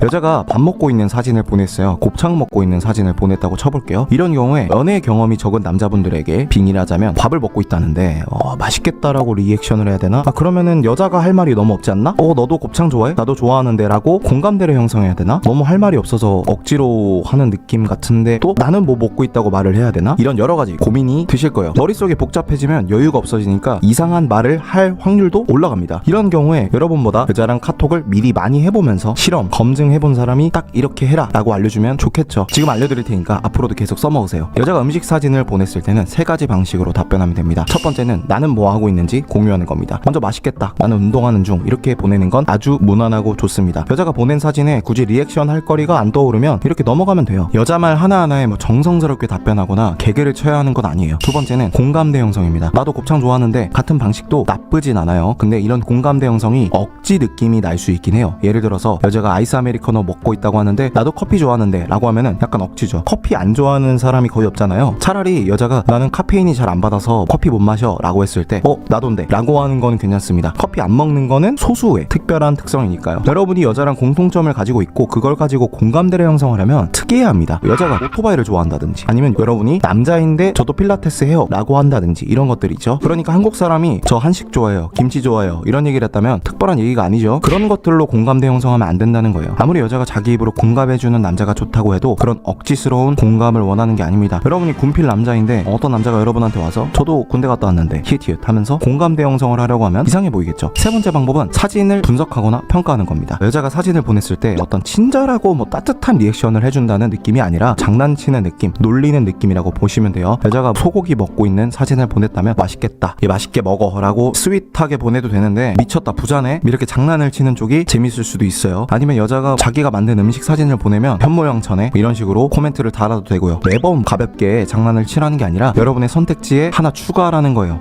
여자가 밥 먹고 있는 사진을 보냈어요. 곱창 먹고 있는 사진을 보냈다고 쳐볼게요. 이런 경우에 연애 경험이 적은 남자분들에게 빙의하자면 밥을 먹고 있다는데 맛있겠다라고 리액션을 해야 되나? 그러면은 여자가 할 말이 너무 없지 않나? 너도 곱창 좋아해? 나도 좋아하는데 라고 공감대를 형성해야 되나? 너무 할 말이 없어서 억지로 하는 느낌 같은데 또 나는 뭐 먹고 있다고 말을 해야 되나? 이런 여러 가지 고민이 드실 거예요. 머릿속이 복잡해지면 여유가 없어지니까 이상한 말을 할 확률도 올라갑니다. 이런 경우에 여러분보다 여자랑 카톡을 미리 많이 해보면서 실험, 검증해본 사람이 딱 이렇게 해라 라고 알려주면 좋겠죠. 지금 알려드릴 테니까 앞으로도 계속 써먹으세요. 여자가 음식 사진을 보냈을 때는 3가지 방식으로 답변하면 됩니다. 첫 번째는 나는 뭐 하고 있는지 공유하는 겁니다. 먼저 맛있겠다, 나는 운동하는 중, 이렇게 보내는 건 아주 무난하고 좋습니다. 여자가 보낸 사진에 굳이 리액션 할 거리가 안 떠오르면 이렇게 넘어가면 돼요. 여자 말 하나하나에 뭐 정성스럽게 답변하거나 개그를 쳐야 하는 건 아니에요. 두 번째는 공감대 형성입니다. 나도 곱창 좋아하는데 같은 방식도 나쁘진 않아요. 근데 이런 공감대 형성이 억지 느낌이 날 수 있긴 해요. 예를 들어서 여자가 아이스 아메리카노 먹고 있다고 하는데 나도 커피 좋아하는데 라고 하면은 약간 억지죠. 커피 안 좋아하는 사람이 거의 없잖아요. 차라리 여자가 나는 카페인이 잘 안 받아서 커피 못 마셔 라고 했을 때 나도인데 라고 하는 건 괜찮습니다. 커피 안 먹는 거는 소수의 특별한 특성이니까요. 여러분이 여자랑 공통점을 가지고 있고 그걸 가지고 공감대를 형성하려면 특이해야 합니다. 여자가 오토바이를 좋아한다든지 아니면 여러분이 남자인데 저도 필라테스 해요 라고 한다든지 이런 것들이죠. 그러니까 한국 사람이 저 한식 좋아해요, 김치 좋아해요 이런 얘기를 했다면 특별한 얘기가 아니죠. 그런 것들로 공감대 형성하면 안 된다는 거예요. 아무리 여자가 자기 입으로 공감해주는 남자가 좋다고 해도 그런 억지스러운 공감을 원하는 게 아닙니다. 여러분이 군필 남자인데 어떤 남자가 여러분한테 와서 저도 군대 갔다 왔는데 히읗히읗 하면서 공감대 형성을 하려고 하면 이상해 보이겠죠. 세 번째 방법은 사진을 분석하거나 평가하는 겁니다. 여자가 사진을 보냈을 때 어떤 친절하고 따뜻한 리액션을 해준다는 느낌이 아니라 장난치는 느낌, 놀리는 느낌이라고 보시면 돼요. 여자가 소고기 먹고 있는 사진을 보냈다면 맛있겠다, 맛있게 먹어 라고 스윗하게 보내도 되는데 미쳤다, 부자네 이렇게 장난을 치는 쪽이 재밌을 수도 있어요. 아니면 여자가 자기가 만든 음식 사진을 보내면 현모양처네 이런 식으로 코멘트를 달아도 되고요. 매번 가볍게 장난을 치라는 게 아니라 여러분의 선택지에 하나 추가라는 거예요.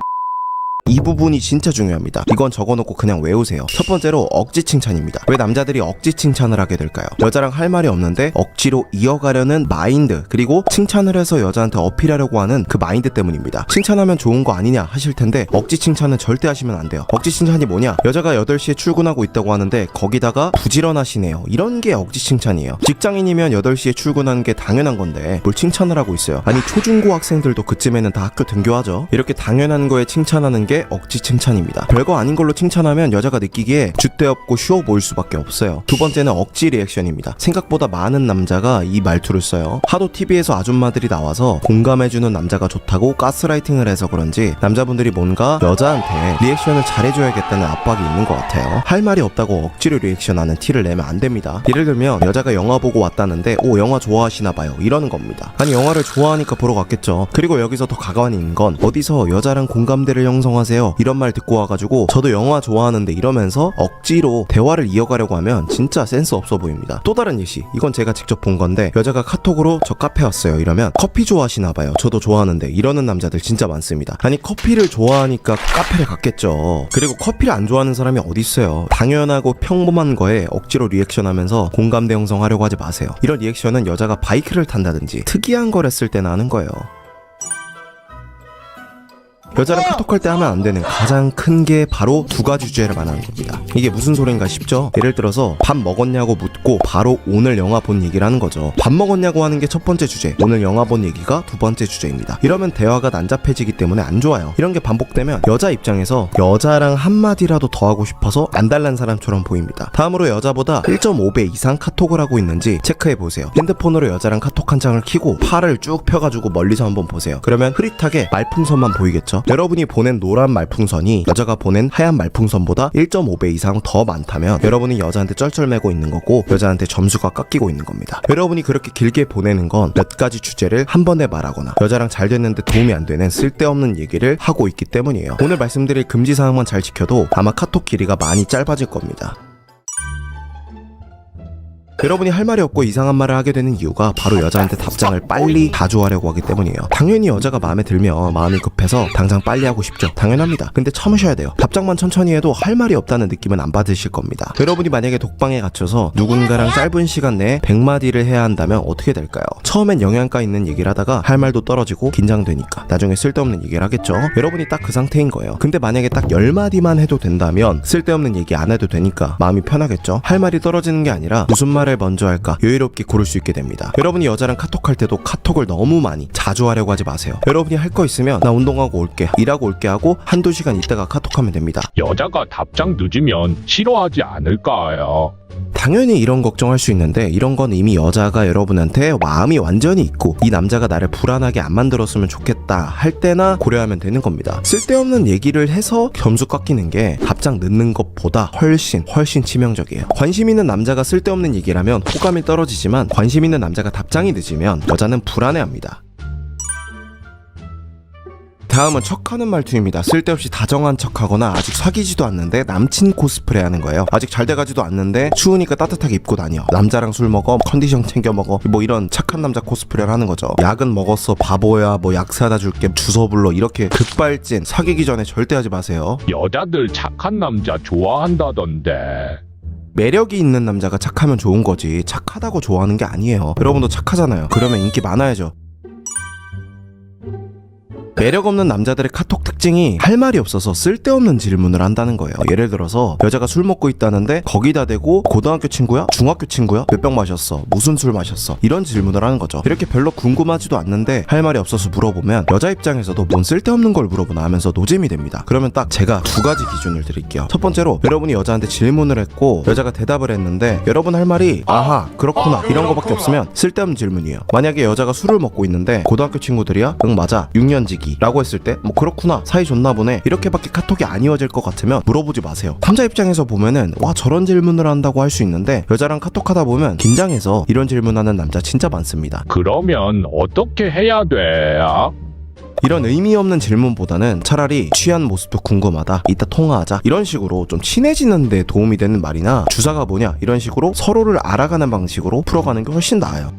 이 부분이 진짜 중요합니다. 이건 적어놓고 그냥 외우세요. 첫 번째로 억지 칭찬입니다. 왜 남자들이 억지 칭찬을 하게 될까요? 여자랑 할 말이 없는데 억지로 이어가려는 마인드, 그리고 칭찬을 해서 여자한테 어필하려고 하는 그 마인드 때문입니다. 칭찬하면 좋은 거 아니냐 하실 텐데 억지 칭찬은 절대 하시면 안 돼요. 억지 칭찬이 뭐냐? 여자가 8시에 출근하고 있다고 하는데 거기다가 부지런하시네요, 이런 게 억지 칭찬이에요. 직장인이면 8시에 출근하는 게 당연한 건데 뭘 칭찬을 하고 있어요. 아니 초중고 학생들도 그쯤에는 다 학교 등교하죠. 이렇게 당연한 거에 칭찬하는 게 억지 칭찬입니다. 별거 아닌 걸로 칭찬하면 여자가 느끼기에 줏대없고 쉬워 보일 수밖에 없어요. 두 번째는 억지 리액션입니다. 생각보다 많은 남자가 이 말투를 써요. 하도 TV에서 아줌마들이 나와서 공감해주는 남자가 좋다고 가스라이팅을 해서 그런지 남자분들이 뭔가 여자한테 리액션을 잘해줘야겠다는 압박이 있는 것 같아요. 할 말이 없다고 억지로 리액션하는 티를 내면 안 됩니다. 예를 들면 여자가 영화 보고 왔다는데 영화 좋아하시나봐요 이러는 겁니다. 아니 영화를 좋아하니까 보러 갔겠죠. 그리고 여기서 더 가관이 있는 건 어디서 여자랑 공감대를 형성하세요 이런 말 듣고 와가지고 저도 영화 좋아하는데 이러면서 억지로 대화를 이어가려고 하면 진짜 센스 없어 보입니다. 또 다른 예시, 이건 제가 직접 본 건데 여자가 카톡으로 저 카페 왔어요 이러면 커피 좋아하시나봐요, 저도 좋아하는데 이러는 남자들 진짜 많습니다. 아니 커피를 좋아하니까 카페를 갔겠죠. 그리고 커피를 안 좋아하는 사람이 어디 있어요. 당연하고 평범한 거에 억지로 리액션하면서 공감대 형성하려고 하지 마세요. 이런 리액션은 여자가 바이크를 탄다든지 특이한 걸 했을 때나 하는 거예요. 여자랑 카톡할 때 하면 안 되는 가장 큰 게 바로 2가지 주제를 말하는 겁니다. 이게 무슨 소린가 싶죠? 예를 들어서 밥 먹었냐고 묻고 바로 오늘 영화 본 얘기를 하는 거죠. 밥 먹었냐고 하는 게 첫 번째 주제, 오늘 영화 본 얘기가 2번째 주제입니다. 이러면 대화가 난잡해지기 때문에 안 좋아요. 이런 게 반복되면 여자 입장에서 여자랑 한마디라도 더 하고 싶어서 안달난 사람처럼 보입니다. 다음으로 여자보다 1.5배 이상 카톡을 하고 있는지 체크해보세요. 핸드폰으로 여자랑 카톡 한 장을 켜고 팔을 쭉 펴가지고 멀리서 한번 보세요. 그러면 흐릿하게 말풍선만 보이겠죠? 여러분이 보낸 노란 말풍선이 여자가 보낸 하얀 말풍선보다 1.5배 이상 더 많다면 여러분이 여자한테 쩔쩔매고 있는 거고 여자한테 점수가 깎이고 있는 겁니다. 여러분이 그렇게 길게 보내는 건 몇 가지 주제를 한 번에 말하거나 여자랑 잘 됐는데 도움이 안 되는 쓸데없는 얘기를 하고 있기 때문이에요. 오늘 말씀드릴 금지사항만 잘 지켜도 아마 카톡 길이가 많이 짧아질 겁니다. 여러분이 할 말이 없고 이상한 말을 하게 되는 이유가 바로 여자한테 답장을 빨리 가져가려고 하기 때문이에요. 당연히 여자가 마음에 들면 마음이 급해서 당장 빨리 하고 싶죠. 당연합니다. 근데 참으셔야 돼요. 답장만 천천히 해도 할 말이 없다는 느낌은 안 받으실 겁니다. 여러분이 만약에 독방에 갇혀서 누군가랑 짧은 시간 내에 100마디를 해야 한다면 어떻게 될까요? 처음엔 영양가 있는 얘기를 하다가 할 말도 떨어지고 긴장되니까 나중에 쓸데없는 얘기를 하겠죠. 여러분이 딱 그 상태인 거예요. 근데 만약에 딱 10마디만 해도 된다면 쓸데없는 얘기 안 해도 되니까 마음이 편하겠죠. 할 말이 떨어지는 게 아니라 무슨 말을 말을 먼저 할까 여유롭게 고를 수 있게 됩니다. 여러분이 여자랑 카톡할 때도 카톡을 너무 많이 자주 하려고 하지 마세요. 여러분이 할 거 있으면 나 운동하고 올게, 일하고 올게 하고 한두 시간 있다가 카톡하면 됩니다. 여자가 답장 늦으면 싫어하지 않을까요? 당연히 이런 걱정할 수 있는데 이런 건 이미 여자가 여러분한테 마음이 완전히 있고 이 남자가 나를 불안하게 안 만들었으면 좋겠다 할 때나 고려하면 되는 겁니다. 쓸데없는 얘기를 해서 점수 깎이는 게 답장 늦는 것보다 훨씬 치명적이에요. 관심 있는 남자가 쓸데없는 얘기를 하면 호감이 떨어지지만 관심 있는 남자가 답장이 늦으면 여자는 불안해합니다. 다음은 척하는 말투입니다. 쓸데없이 다정한 척하거나 아직 사귀지도 않는데 남친 코스프레 하는 거예요. 아직 잘 돼가지도 않는데 추우니까 따뜻하게 입고 다녀, 남자랑 술 먹어, 컨디션 챙겨 먹어, 뭐 이런 착한 남자 코스프레를 하는 거죠. 약은 먹었어, 바보야, 뭐 약 사다 줄게, 주소 불러, 이렇게 급발진 사귀기 전에 절대 하지 마세요. 여자들 착한 남자 좋아한다던데. 매력이 있는 남자가 착하면 좋은 거지 착하다고 좋아하는 게 아니에요. 여러분도 착하잖아요. 그러면 인기 많아야죠. 매력 없는 남자들의 카톡 특징이 할 말이 없어서 쓸데없는 질문을 한다는 거예요. 예를 들어서 여자가 술 먹고 있다는데 거기다 대고 고등학교 친구야? 중학교 친구야? 몇 병 마셨어? 무슨 술 마셨어? 이런 질문을 하는 거죠. 이렇게 별로 궁금하지도 않는데 할 말이 없어서 물어보면 여자 입장에서도 뭔 쓸데없는 걸 물어보나 하면서 노잼이 됩니다. 그러면 딱 제가 두 가지 기준을 드릴게요. 첫 번째로 여러분이 여자한테 질문을 했고 여자가 대답을 했는데 여러분 할 말이 아하 그렇구나 이런 거밖에 없으면 쓸데없는 질문이에요. 만약에 여자가 술을 먹고 있는데 고등학교 친구들이야? 응 맞아 6년지기 라고 했을 때 뭐 그렇구나 사이 좋나 보네 이렇게밖에 카톡이 안 이어질 것 같으면 물어보지 마세요. 남자 입장에서 보면은 와 저런 질문을 한다고 할 수 있는데 여자랑 카톡하다 보면 긴장해서 이런 질문하는 남자 진짜 많습니다. 그러면 어떻게 해야 돼요? 이런 의미 없는 질문보다는 차라리 취한 모습도 궁금하다, 이따 통화하자 이런 식으로 좀 친해지는 데 도움이 되는 말이나 주사가 뭐냐 이런 식으로 서로를 알아가는 방식으로 풀어가는 게 훨씬 나아요.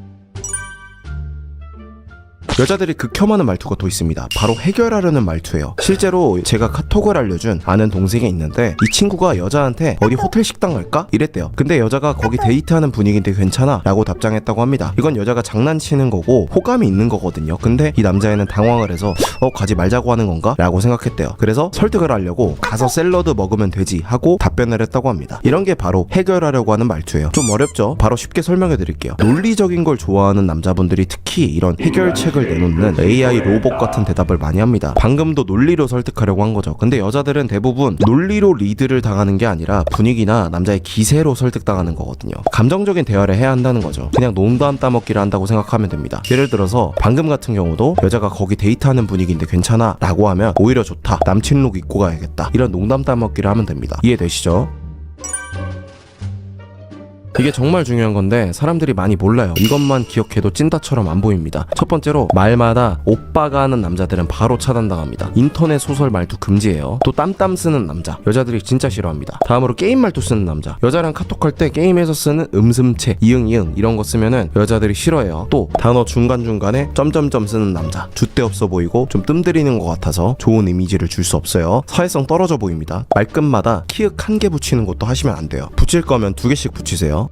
여자들이 극혐하는 말투가 또 있습니다. 바로 해결하려는 말투예요. 실제로 제가 카톡을 알려준 아는 동생이 있는데 이 친구가 여자한테 어디 호텔 식당 갈까? 이랬대요. 근데 여자가 거기 데이트하는 분위기인데 괜찮아? 라고 답장했다고 합니다. 이건 여자가 장난치는 거고 호감이 있는 거거든요. 근데 이 남자애는 당황을 해서 가지 말자고 하는 건가? 라고 생각했대요. 그래서 설득을 하려고 가서 샐러드 먹으면 되지 하고 답변을 했다고 합니다. 이런 게 바로 해결하려고 하는 말투예요. 좀 어렵죠? 바로 쉽게 설명해 드릴게요. 논리적인 걸 좋아하는 남자분들이 특히 이런 해결책을 내놓는 AI 로봇 같은 대답을 많이 합니다. 방금도 논리로 설득하려고 한 거죠. 근데 여자들은 대부분 논리로 리드를 당하는 게 아니라 분위기나 남자의 기세로 설득당하는 거거든요. 감정적인 대화를 해야 한다는 거죠. 그냥 농담 따먹기를 한다고 생각하면 됩니다. 예를 들어서 방금 같은 경우도 여자가 거기 데이트하는 분위기인데 괜찮아? 라고 하면 오히려 좋다. 남친룩 입고 가야겠다. 이런 농담 따먹기를 하면 됩니다. 이해되시죠? 이게 정말 중요한 건데 사람들이 많이 몰라요. 이것만 기억해도 찐따처럼 안 보입니다. 첫 번째로 말마다 오빠가 하는 남자들은 바로 차단당합니다. 인터넷 소설 말투 금지예요. 또 땀땀 쓰는 남자 여자들이 진짜 싫어합니다. 다음으로 게임 말투 쓰는 남자 여자랑 카톡할 때 게임에서 쓰는 음슴체 이응 이런 거 쓰면은 여자들이 싫어해요. 또 단어 중간중간에 점점점 쓰는 남자 줏대 없어 보이고 좀 뜸들이는 것 같아서 좋은 이미지를 줄 수 없어요. 사회성 떨어져 보입니다. 말끝마다 키읔 한 개 붙이는 것도 하시면 안 돼요. 붙일 거면 2개씩 붙이세요.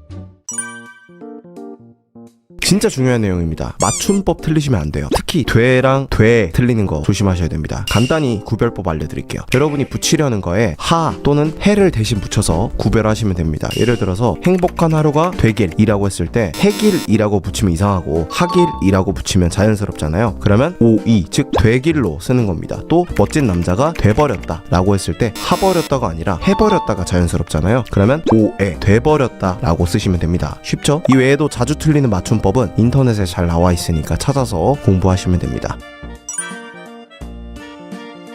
진짜 중요한 내용입니다. 맞춤법 틀리시면 안 돼요. 특히 되랑 돼 틀리는 거 조심하셔야 됩니다. 간단히 구별법 알려드릴게요. 여러분이 붙이려는 거에 하 또는 해를 대신 붙여서 구별하시면 됩니다. 예를 들어서 행복한 하루가 되길이라고 했을 때 해길이라고 붙이면 이상하고 하길이라고 붙이면 자연스럽잖아요. 그러면 오이 즉 되길로 쓰는 겁니다. 또 멋진 남자가 돼버렸다 라고 했을 때 하버렸다가 아니라 해버렸다가 자연스럽잖아요. 그러면 오에 돼버렸다 라고 쓰시면 됩니다. 쉽죠? 이 외에도 자주 틀리는 맞춤법 인터넷에 잘 나와 있으니까 찾아서 공부하시면 됩니다.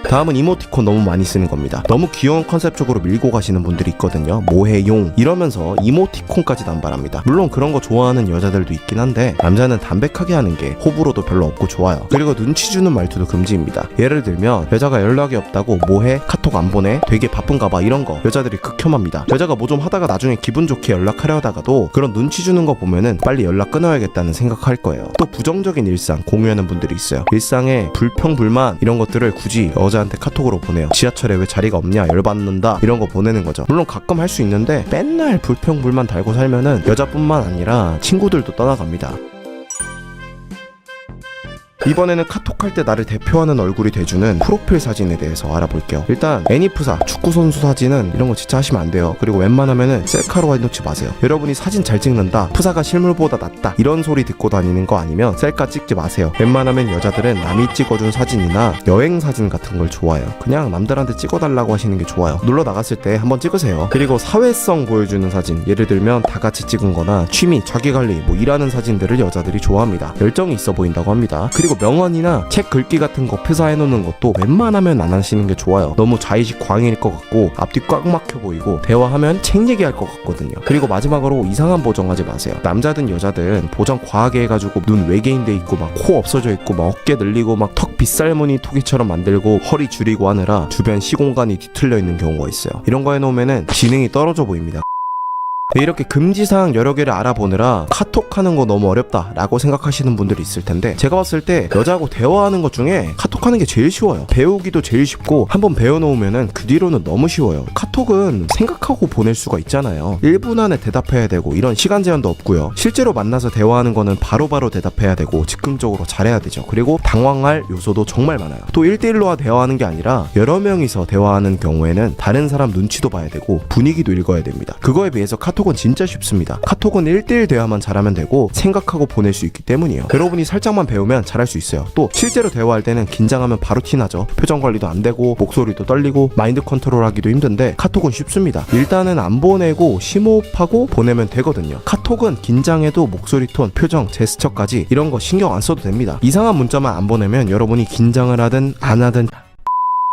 다음은 이모티콘 너무 많이 쓰는 겁니다. 너무 귀여운 컨셉적으로 밀고 가시는 분들이 있거든요. 뭐해용 이러면서 이모티콘까지 남발합니다. 물론 그런 거 좋아하는 여자들도 있긴 한데 남자는 담백하게 하는 게 호불호도 별로 없고 좋아요. 그리고 눈치 주는 말투도 금지입니다. 예를 들면 여자가 연락이 없다고 뭐해? 카톡 안 보내? 되게 바쁜가 봐 이런 거 여자들이 극혐합니다. 여자가 뭐 좀 하다가 나중에 기분 좋게 연락하려 하다가도 그런 눈치 주는 거 보면은 빨리 연락 끊어야겠다는 생각할 거예요. 또 부정적인 일상 공유하는 분들이 있어요. 일상에 불평 불만 이런 것들을 굳이 여자한테 카톡으로 보내요. 지하철에 왜 자리가 없냐 열받는다 이런 거 보내는 거죠. 물론 가끔 할 수 있는데 맨날 불평 불만 달고 살면은 여자뿐만 아니라 친구들도 떠나갑니다. 이번에는 카톡할 때 나를 대표하는 얼굴이 돼주는 프로필 사진에 대해서 알아볼게요. 일단 애니프사 축구 선수 사진은 이런 거 진짜 하시면 안 돼요. 그리고 웬만하면은 셀카로 해놓지 마세요. 여러분이 사진 잘 찍는다, 프사가 실물보다 낫다 이런 소리 듣고 다니는 거 아니면 셀카 찍지 마세요. 웬만하면 여자들은 남이 찍어준 사진이나 여행 사진 같은 걸 좋아해요. 그냥 남들한테 찍어달라고 하시는 게 좋아요. 놀러 나갔을 때 한번 찍으세요. 그리고 사회성 보여주는 사진, 예를 들면 다 같이 찍은 거나 취미, 자기관리, 뭐 일하는 사진들을 여자들이 좋아합니다. 열정이 있어 보인다고 합니다. 그리고 명언이나 책 글귀 같은 거 프사해놓는 것도 웬만하면 안 하시는 게 좋아요. 너무 자의식 광인일 것 같고 앞뒤 꽉 막혀 보이고 대화하면 책 얘기할 것 같거든요. 그리고 마지막으로 이상한 보정하지 마세요. 남자든 여자든 보정 과하게 해가지고 눈 외계인 돼 있고 막 코 없어져 있고 막 어깨 늘리고 막 턱 빗살무늬 토기처럼 만들고 허리 줄이고 하느라 주변 시공간이 뒤틀려 있는 경우가 있어요. 이런 거 해놓으면은 지능이 떨어져 보입니다. 이렇게 금지사항 여러 개를 알아보느라 카톡하는 거 너무 어렵다 라고 생각하시는 분들이 있을 텐데, 제가 봤을 때 여자하고 대화하는 것 중에 카톡하는 게 제일 쉬워요. 배우기도 제일 쉽고 한번 배워놓으면은 그 뒤로는 너무 쉬워요. 카톡은 생각하고 보낼 수가 있잖아요. 1분 안에 대답해야 되고 이런 시간 제한도 없고요. 실제로 만나서 대화하는 거는 바로바로 대답해야 되고 즉흥적으로 잘해야 되죠. 그리고 당황할 요소도 정말 많아요. 또 1대1로 대화하는 게 아니라 여러 명이서 대화하는 경우에는 다른 사람 눈치도 봐야 되고 분위기도 읽어야 됩니다. 그거에 비해서 카톡은 진짜 쉽습니다. 카톡은 1대1 대화만 잘하면 되고 생각하고 보낼 수 있기 때문이에요. 여러분이 살짝만 배우면 잘할 수 있어요. 또 실제로 대화할 때는 긴장하면 바로 티나죠. 표정 관리도 안 되고 목소리도 떨리고 마인드 컨트롤 하기도 힘든데 카톡은 쉽습니다. 일단은 안 보내고 심호흡하고 보내면 되거든요. 카톡은 긴장해도 목소리 톤, 표정, 제스처까지 이런 거 신경 안 써도 됩니다. 이상한 문자만 안 보내면 여러분이 긴장을 하든 안 하든.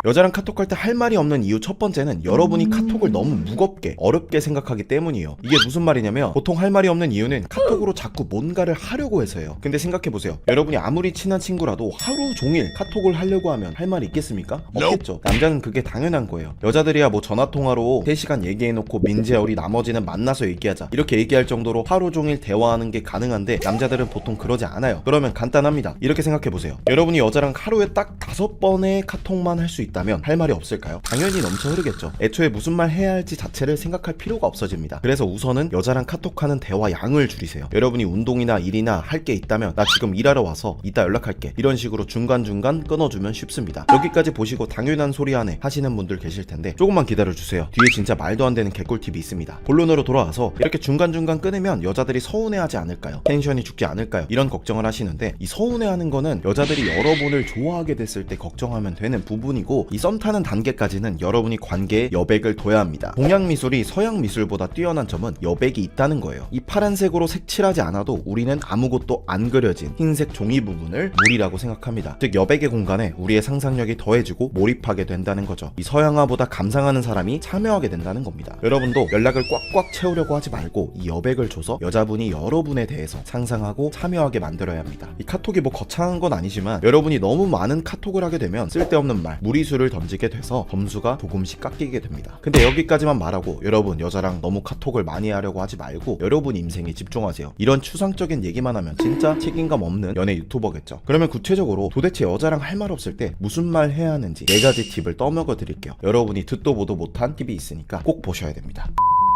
여자랑 카톡할 때 할 말이 없는 이유 첫 번째는 여러분이 카톡을 너무 무겁게 어렵게 생각하기 때문이에요. 이게 무슨 말이냐면, 보통 할 말이 없는 이유는 카톡으로 자꾸 뭔가를 하려고 해서예요. 근데 생각해보세요. 여러분이 아무리 친한 친구라도 하루 종일 카톡을 하려고 하면 할 말이 있겠습니까? 없겠죠. 남자는 그게 당연한 거예요. 여자들이야 뭐 전화통화로 3시간 얘기해놓고 민지야 우리 나머지는 만나서 얘기하자 이렇게 얘기할 정도로 하루 종일 대화하는 게 가능한데, 남자들은 보통 그러지 않아요. 그러면 간단합니다. 이렇게 생각해보세요. 여러분이 여자랑 하루에 딱 5번의 카톡만 할 수 있다면 할 말이 없을까요? 당연히 넘쳐 흐르겠죠. 애초에 무슨 말 해야 할지 자체를 생각할 필요가 없어집니다. 그래서 우선은 여자랑 카톡하는 대화 양을 줄이세요. 여러분이 운동이나 일이나 할 게 있다면 나 지금 일하러 와서 이따 연락할게 이런 식으로 중간중간 끊어주면 쉽습니다. 여기까지 보시고 당연한 소리 하네 하시는 분들 계실 텐데 조금만 기다려주세요. 뒤에 진짜 말도 안 되는 개꿀팁이 있습니다. 본론으로 돌아와서 이렇게 중간중간 끊으면 여자들이 서운해하지 않을까요? 텐션이 죽지 않을까요? 이런 걱정을 하시는데, 이 서운해하는 거는 여자들이 여러분을 좋아하게 됐을 때 걱정하면 되는 부분이고, 이 썸 타는 단계까지는 여러분이 관계에 여백을 둬야 합니다. 동양 미술이 서양 미술보다 뛰어난 점은 여백이 있다는 거예요. 이 파란색으로 색칠하지 않아도 우리는 아무것도 안 그려진 흰색 종이 부분을 물이라고 생각합니다. 즉 여백의 공간에 우리의 상상력이 더해지고 몰입하게 된다는 거죠. 이 서양화보다 감상하는 사람이 참여하게 된다는 겁니다. 여러분도 연락을 꽉꽉 채우려고 하지 말고 이 여백을 줘서 여자분이 여러분에 대해서 상상하고 참여하게 만들어야 합니다. 이 카톡이 뭐 거창한 건 아니지만 여러분이 너무 많은 카톡을 하게 되면 쓸데없는 말, 무리수를 던지게 돼서 점수가 조금씩 깎이게 됩니다. 근데 여기까지만 말하고, 여러분 여자랑 너무 카톡을 많이 하려고 하지 말고 여러분 인생에 집중하세요. 이런 추상적인 얘기만 하면 진짜 책임감 없는 연애 유튜버겠죠. 그러면 구체적으로 도대체 여자랑 할 말 없을 때 무슨 말 해야 하는지 4가지 팁을 떠먹어 드릴게요. 여러분이 듣도 보도 못한 팁이 있으니까 꼭 보셔야 됩니다.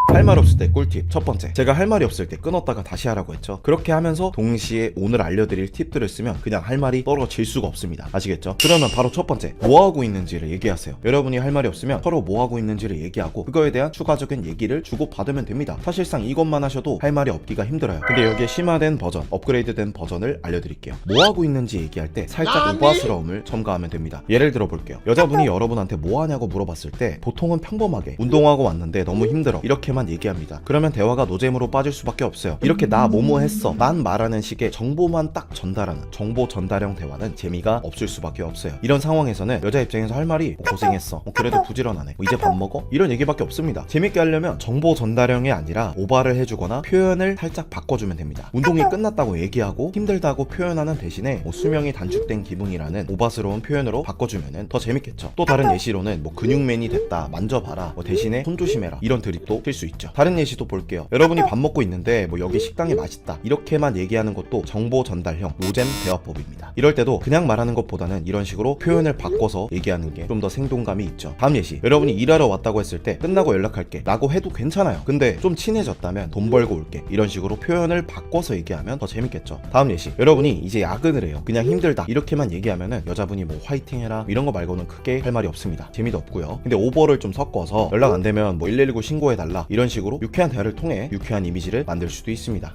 할 말 없을 때 꿀팁 첫 번째, 제가 할 말이 없을 때 끊었다가 다시 하라고 했죠. 그렇게 하면서 동시에 오늘 알려드릴 팁들을 쓰면 그냥 할 말이 떨어질 수가 없습니다. 아시겠죠? 그러면 바로 첫 번째, 뭐하고 있는지를 얘기하세요. 여러분이 할 말이 없으면 서로 뭐하고 있는지를 얘기하고 그거에 대한 추가적인 얘기를 주고받으면 됩니다. 사실상 이것만 하셔도 할 말이 없기가 힘들어요. 근데 여기에 심화된 버전, 업그레이드된 버전을 알려드릴게요. 뭐하고 있는지 얘기할 때 살짝 우아스러움을 첨가하면 됩니다. 예를 들어 볼게요. 여자분이 여러분한테 뭐하냐고 물어봤을 때 보통은 평범하게 운동하고 왔는데 너무 힘들어 이렇게만 얘기합니다. 그러면 대화가 노잼으로 빠질 수밖에 없어요. 이렇게 나 뭐뭐 했어 만 말하는 식의 정보만 딱 전달하는 정보 전달형 대화는 재미가 없을 수밖에 없어요. 이런 상황에서는 여자 입장에서 할 말이 고생했어, 그래도 부지런하네, 이제 밥 먹어? 이런 얘기밖에 없습니다. 재밌게 하려면 정보 전달형이 아니라 오바를 해주거나 표현을 살짝 바꿔주면 됩니다. 운동이 끝났다고 얘기하고 힘들다고 표현하는 대신에 수명이 단축된 기분이라는 오바스러운 표현으로 바꿔주면 더 재밌겠죠. 또 다른 예시로는 근육맨이 됐다, 만져봐라, 대신에 손 조심해라 이런 드립도 필 수 수 있죠. 다른 예시도 볼게요. 여러분이 밥 먹고 있는데 뭐 여기 식당이 맛있다 이렇게만 얘기하는 것도 정보 전달형 노잼 대화법입니다. 이럴 때도 그냥 말하는 것보다는 이런 식으로 표현을 바꿔서 얘기하는 게 좀 더 생동감이 있죠. 다음 예시, 여러분이 일하러 왔다고 했을 때 끝나고 연락할게 라고 해도 괜찮아요. 근데 좀 친해졌다면 돈 벌고 올게 이런 식으로 표현을 바꿔서 얘기하면 더 재밌겠죠. 다음 예시, 여러분이 이제 야근을 해요. 그냥 힘들다 이렇게만 얘기하면은 여자분이 뭐 화이팅 해라 이런 거 말고는 크게 할 말이 없습니다. 재미도 없고요. 근데 오버를 좀 섞어서 연락 안 되면 뭐 119 신고해달라 이런 식으로 유쾌한 대화를 통해 유쾌한 이미지를 만들 수도 있습니다.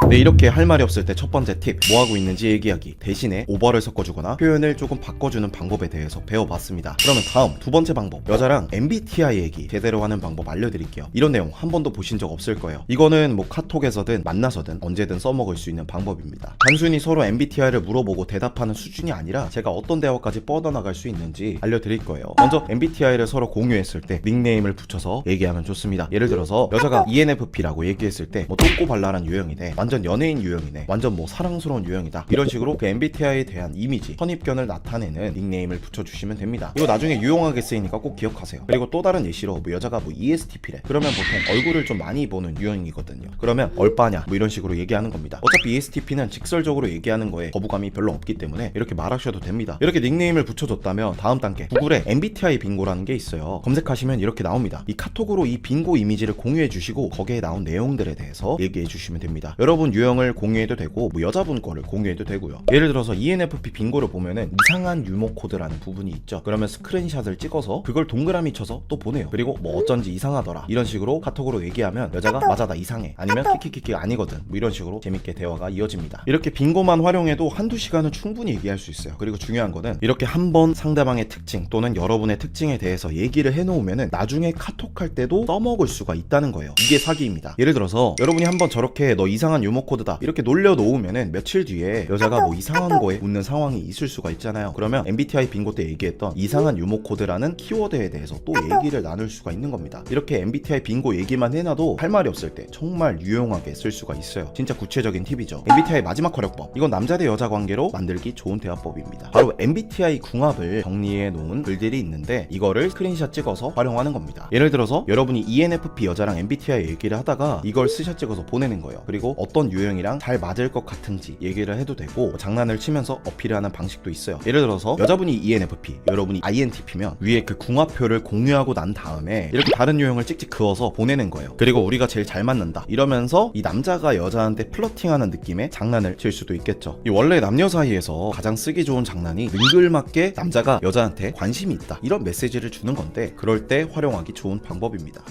네, 이렇게 할 말이 없을 때 첫 번째 팁, 뭐하고 있는지 얘기하기 대신에 오버를 섞어주거나 표현을 조금 바꿔주는 방법에 대해서 배워봤습니다. 그러면 다음 두 번째 방법, 여자랑 MBTI 얘기 제대로 하는 방법 알려드릴게요. 이런 내용 한 번도 보신 적 없을 거예요. 이거는 뭐 카톡에서든 만나서든 언제든 써먹을 수 있는 방법입니다. 단순히 서로 MBTI를 물어보고 대답하는 수준이 아니라 제가 어떤 대화까지 뻗어나갈 수 있는지 알려드릴 거예요. 먼저 MBTI를 서로 공유했을 때 닉네임을 붙여서 얘기하면 좋습니다. 예를 들어서 여자가 ENFP라고 얘기했을 때 뭐 똥꼬발랄한 유형이네, 완전 연예인 유형이네, 완전 뭐 사랑스러운 유형이다 이런 식으로 그 MBTI에 대한 이미지, 선입견을 나타내는 닉네임을 붙여주시면 됩니다. 이거 나중에 유용하게 쓰이니까 꼭 기억하세요. 그리고 또 다른 예시로 뭐 여자가 뭐 ESTP래 그러면 보통 얼굴을 좀 많이 보는 유형이거든요. 그러면 얼빠냐 뭐 이런 식으로 얘기하는 겁니다. 어차피 ESTP는 직설적으로 얘기하는 거에 거부감이 별로 없기 때문에 이렇게 말하셔도 됩니다. 이렇게 닉네임을 붙여줬다면 다음 단계, 구글에 MBTI 빙고라는 게 있어요. 검색하시면 이렇게 나옵니다. 이 카톡으로 이 빙고 이미지를 공유해 주시고 거기에 나온 내용들에 대해서 얘기해 주시면 됩니다. 여러분 유형을 공유해도 되고 뭐 여자분 거를 공유해도 되고요. 예를 들어서 ENFP 빙고를 보면은 이상한 유머 코드라는 부분이 있죠. 그러면 스크린샷을 찍어서 그걸 동그라미 쳐서 또 보내요. 그리고 뭐 어쩐지 이상하더라 이런 식으로 카톡으로 얘기하면 여자가 맞아 나 이상해 아니면 키키키키 아니거든 뭐 이런 식으로 재밌게 대화가 이어집니다. 이렇게 빙고만 활용해도 한두 시간은 충분히 얘기할 수 있어요. 그리고 중요한 거는 이렇게 한번 상대방의 특징 또는 여러분의 특징에 대해서 얘기를 해놓으면은 나중에 카톡할 때도 써먹을 수가 있다는 거예요. 이게 사기입니다. 예를 들어서 여러분이 한번 저렇게 너 이상한 유머 코드다 이렇게 놀려놓으면은 며칠 뒤에 여자가 뭐 이상한 거에 웃는 상황이 있을 수가 있잖아요. 그러면 MBTI 빙고 때 얘기했던 이상한 유머 코드라는 키워드에 대해서 또 얘기를 나눌 수가 있는 겁니다. 이렇게 MBTI 빙고 얘기만 해놔도 할 말이 없을 때 정말 유용하게 쓸 수가 있어요. 진짜 구체적인 팁이죠. MBTI 마지막 활용법, 이건 남자 대 여자 관계로 만들기 좋은 대화법입니다. 바로 MBTI 궁합을 정리해 놓은 글들이 있는데 이거를 스크린샷 찍어서 활용하는 겁니다. 예를 들어서 여러분이 ENFP 여자랑 MBTI 얘기를 하다가 이걸 스샷 찍어서 보내는 거예요. 그리고 어떤 유형이랑 잘 맞을 것 같은지 얘기를 해도 되고 장난을 치면서 어필하는 방식도 있어요. 예를 들어서 여자분이 ENFP, 여러분이 INTP면 위에 그 궁합표를 공유하고 난 다음에 이렇게 다른 유형을 찍찍 그어서 보내는 거예요. 그리고 우리가 제일 잘 맞는다 이러면서 이 남자가 여자한테 플러팅하는 느낌의 장난을 칠 수도 있겠죠. 이 원래 남녀 사이에서 가장 쓰기 좋은 장난이 능글맞게 남자가 여자한테 관심이 있다 이런 메시지를 주는 건데 그럴 때 활용하기 좋은 방법입니다.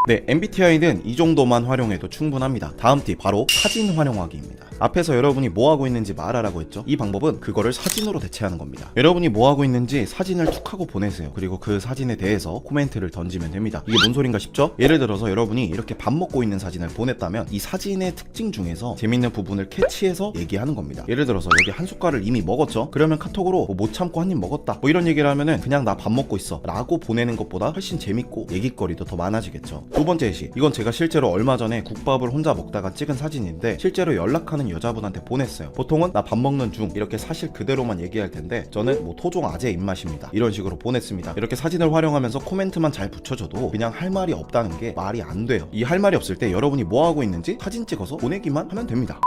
네, MBTI는 이 정도만 활용해도 충분합니다. 다음 팁, 바로 사진 활용하기입니다. 앞에서 여러분이 뭐하고 있는지 말하라고 했죠? 이 방법은 그거를 사진으로 대체하는 겁니다. 여러분이 뭐하고 있는지 사진을 툭 하고 보내세요. 그리고 그 사진에 대해서 코멘트를 던지면 됩니다. 이게 뭔 소린가 싶죠? 예를 들어서 여러분이 이렇게 밥 먹고 있는 사진을 보냈다면 이 사진의 특징 중에서 재밌는 부분을 캐치해서 얘기하는 겁니다. 예를 들어서 여기 한 숟갈을 이미 먹었죠? 그러면 카톡으로 못 참고 한 입 먹었다 뭐 이런 얘기를 하면은 그냥 나 밥 먹고 있어 라고 보내는 것보다 훨씬 재밌고 얘기거리도 더 많아지겠죠. 두 번째 예시, 이건 제가 실제로 얼마 전에 국밥을 혼자 먹다가 찍은 사진인데 실제로 연락하는 여자분한테 보냈어요. 보통은 나 밥 먹는 중 이렇게 사실 그대로만 얘기할 텐데 저는 뭐 토종 아재 입맛입니다 이런 식으로 보냈습니다. 이렇게 사진을 활용하면서 코멘트만 잘 붙여줘도 그냥 할 말이 없다는 게 말이 안 돼요. 이 할 말이 없을 때 여러분이 뭐 하고 있는지 사진 찍어서 보내기만 하면 됩니다.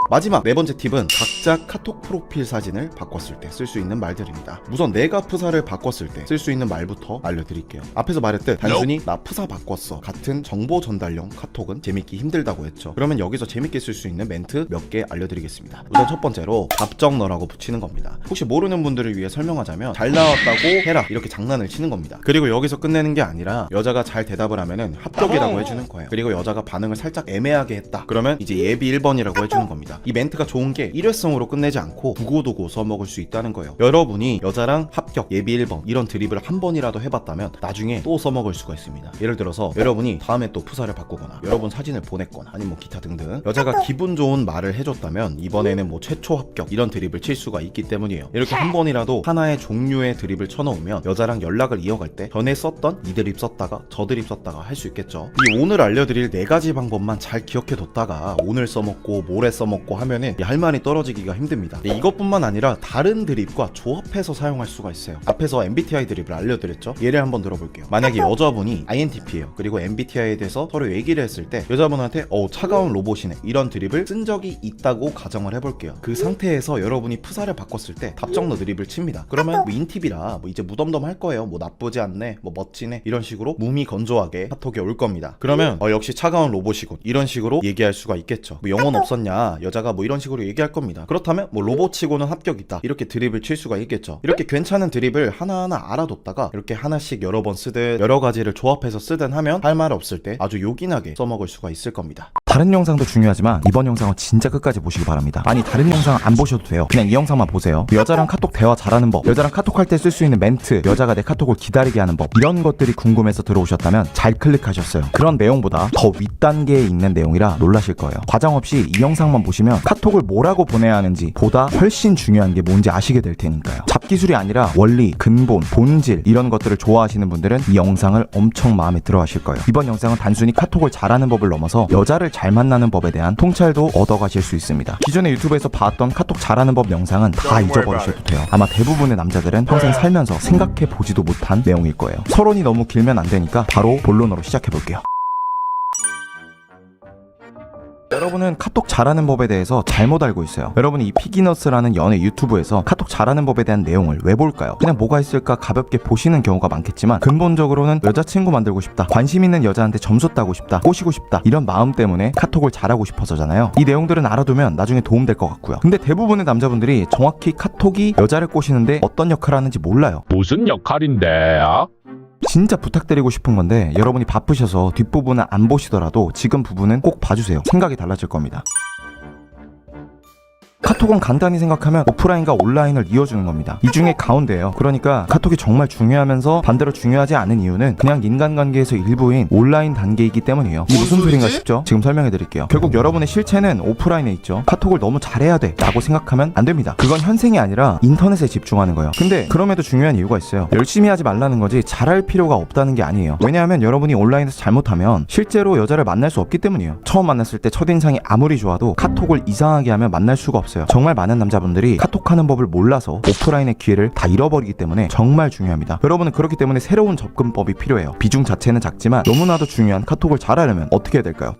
마지막 네 번째 팁은 각자 카톡 프로필 사진을 바꿨을 때 쓸 수 있는 말들입니다. 우선 내가 프사를 바꿨을 때 쓸 수 있는 말부터 알려드릴게요. 앞에서 말했듯 단순히 나 프사 바꿨어 같은 정보 전달용 카톡은 재밌기 힘들다고 했죠. 그러면 여기서 재밌게 쓸 수 있는 멘트 몇 개 알려드리겠습니다. 우선 첫 번째로 답정 너라고 붙이는 겁니다. 혹시 모르는 분들을 위해 설명하자면 잘 나왔다고 해라 이렇게 장난을 치는 겁니다. 그리고 여기서 끝내는 게 아니라 여자가 잘 대답을 하면은 합격이라고 해주는 거예요. 그리고 여자가 반응을 살짝 애매하게 했다 그러면 이제 예비 1번이라고 해주는 겁니다. 이 멘트가 좋은 게 일회성으로 끝내지 않고 두고두고 써먹을 수 있다는 거예요. 여러분이 여자랑 합격, 예비 1번 이런 드립을 한 번이라도 해봤다면 나중에 또 써먹을 수가 있습니다. 예를 들어서 여러분이 다음에 또 프사를 바꾸거나 여러분 사진을 보냈거나 아니면 뭐 기타 등등 여자가 기분 좋은 말을 해줬다면 이번에는 뭐 최초 합격 이런 드립을 칠 수가 있기 때문이에요. 이렇게 한 번이라도 하나의 종류의 드립을 쳐놓으면 여자랑 연락을 이어갈 때 전에 썼던 이 드립 썼다가 저 드립 썼다가 할 수 있겠죠. 이 오늘 알려드릴 4가지 방법만 잘 기억해뒀다가 오늘 써먹고 모레 써먹고 먹고 하면은 이 할만이 떨어지기가 힘듭니다. 이것뿐만 아니라 다른 드립과 조합해서 사용할 수가 있어요. 앞에서 MBTI 드립을 알려드렸죠. 예를 한번 들어볼게요. 만약에 여자분이 INTP예요. 그리고 MBTI에 대해서 서로 얘기를 했을 때 여자분한테 차가운 로봇이네 이런 드립을 쓴 적이 있다고 가정을 해볼게요. 그 상태에서 여러분이 프사를 바꿨을 때 답정너 드립을 칩니다. 그러면 뭐 인팁이라 뭐 이제 무덤덤할 거예요. 뭐 나쁘지 않네, 뭐 멋지네 이런 식으로 몸이 건조하게 카톡이 올 겁니다. 그러면 역시 차가운 로봇이군 이런 식으로 얘기할 수가 있겠죠. 뭐 영혼 없었냐 여자가 뭐 이런 식으로 얘기할 겁니다. 그렇다면 뭐 로봇치고는 합격이다 이렇게 드립을 칠 수가 있겠죠. 이렇게 괜찮은 드립을 하나하나 알아뒀다가 이렇게 하나씩 여러 번 쓰든 여러 가지를 조합해서 쓰든 하면 할 말 없을 때 아주 요긴하게 써먹을 수가 있을 겁니다. 다른 영상도 중요하지만 이번 영상은 진짜 끝까지 보시기 바랍니다. 아니 다른 영상 안 보셔도 돼요. 그냥 이 영상만 보세요. 여자랑 카톡 대화 잘하는 법, 여자랑 카톡할 때 쓸 수 있는 멘트, 여자가 내 카톡을 기다리게 하는 법 이런 것들이 궁금해서 들어오셨다면 잘 클릭하셨어요. 그런 내용보다 더 윗단계에 있는 내용이라 놀라실 거예요. 과장 없이 이 영상만 보시면 카톡을 뭐라고 보내야 하는지 보다 훨씬 중요한 게 뭔지 아시게 될 테니까요. 잡기술이 아니라 원리, 근본, 본질 이런 것들을 좋아하시는 분들은 이 영상을 엄청 마음에 들어 하실 거예요. 이번 영상은 단순히 카톡을 잘하는 법을 넘어서 여자를 잘 만나는 법에 대한 통찰도 얻어가실 수 있습니다. 기존에 유튜브에서 봤던 카톡 잘하는 법 영상은 다 잊어버리셔도 돼요. 아마 대부분의 남자들은 평생 살면서 생각해 보지도 못한 내용일 거예요. 서론이 너무 길면 안 되니까 바로 본론으로 시작해 볼게요. 여러분은 카톡 잘하는 법에 대해서 잘못 알고 있어요. 여러분이 이 피기너스라는 연애 유튜브에서 카톡 잘하는 법에 대한 내용을 왜 볼까요? 그냥 뭐가 있을까 가볍게 보시는 경우가 많겠지만 근본적으로는 여자친구 만들고 싶다, 관심 있는 여자한테 점수 따고 싶다, 꼬시고 싶다 이런 마음 때문에 카톡을 잘하고 싶어서잖아요. 이 내용들은 알아두면 나중에 도움될 것 같고요. 근데 대부분의 남자분들이 정확히 카톡이 여자를 꼬시는데 어떤 역할을 하는지 몰라요. 무슨 역할인데요? 진짜 부탁드리고 싶은 건데 여러분이 바쁘셔서 뒷부분은 안 보시더라도 지금 부분은 꼭 봐주세요. 생각이 달라질 겁니다. 카톡은 간단히 생각하면 오프라인과 온라인을 이어주는 겁니다. 이 중에 가운데예요. 그러니까 카톡이 정말 중요하면서 반대로 중요하지 않은 이유는 그냥 인간관계에서 일부인 온라인 단계이기 때문이에요. 이게 무슨 소린가 싶죠? 지금 설명해 드릴게요. 결국 여러분의 실체는 오프라인에 있죠. 카톡을 너무 잘해야 돼 라고 생각하면 안 됩니다. 그건 현생이 아니라 인터넷에 집중하는 거예요. 근데 그럼에도 중요한 이유가 있어요. 열심히 하지 말라는 거지 잘할 필요가 없다는 게 아니에요. 왜냐하면 여러분이 온라인에서 잘못하면 실제로 여자를 만날 수 없기 때문이에요. 처음 만났을 때 첫인상이 아무리 좋아도 카톡을 이상하게 하면 만날 수가 없어요. 정말 많은 남자분들이 카톡하는 법을 몰라서 오프라인의 기회를 다 잃어버리기 때문에 정말 중요합니다. 여러분은 그렇기 때문에 새로운 접근법이 필요해요. 비중 자체는 작지만 너무나도 중요한 카톡을 잘하려면 어떻게 해야 될까요?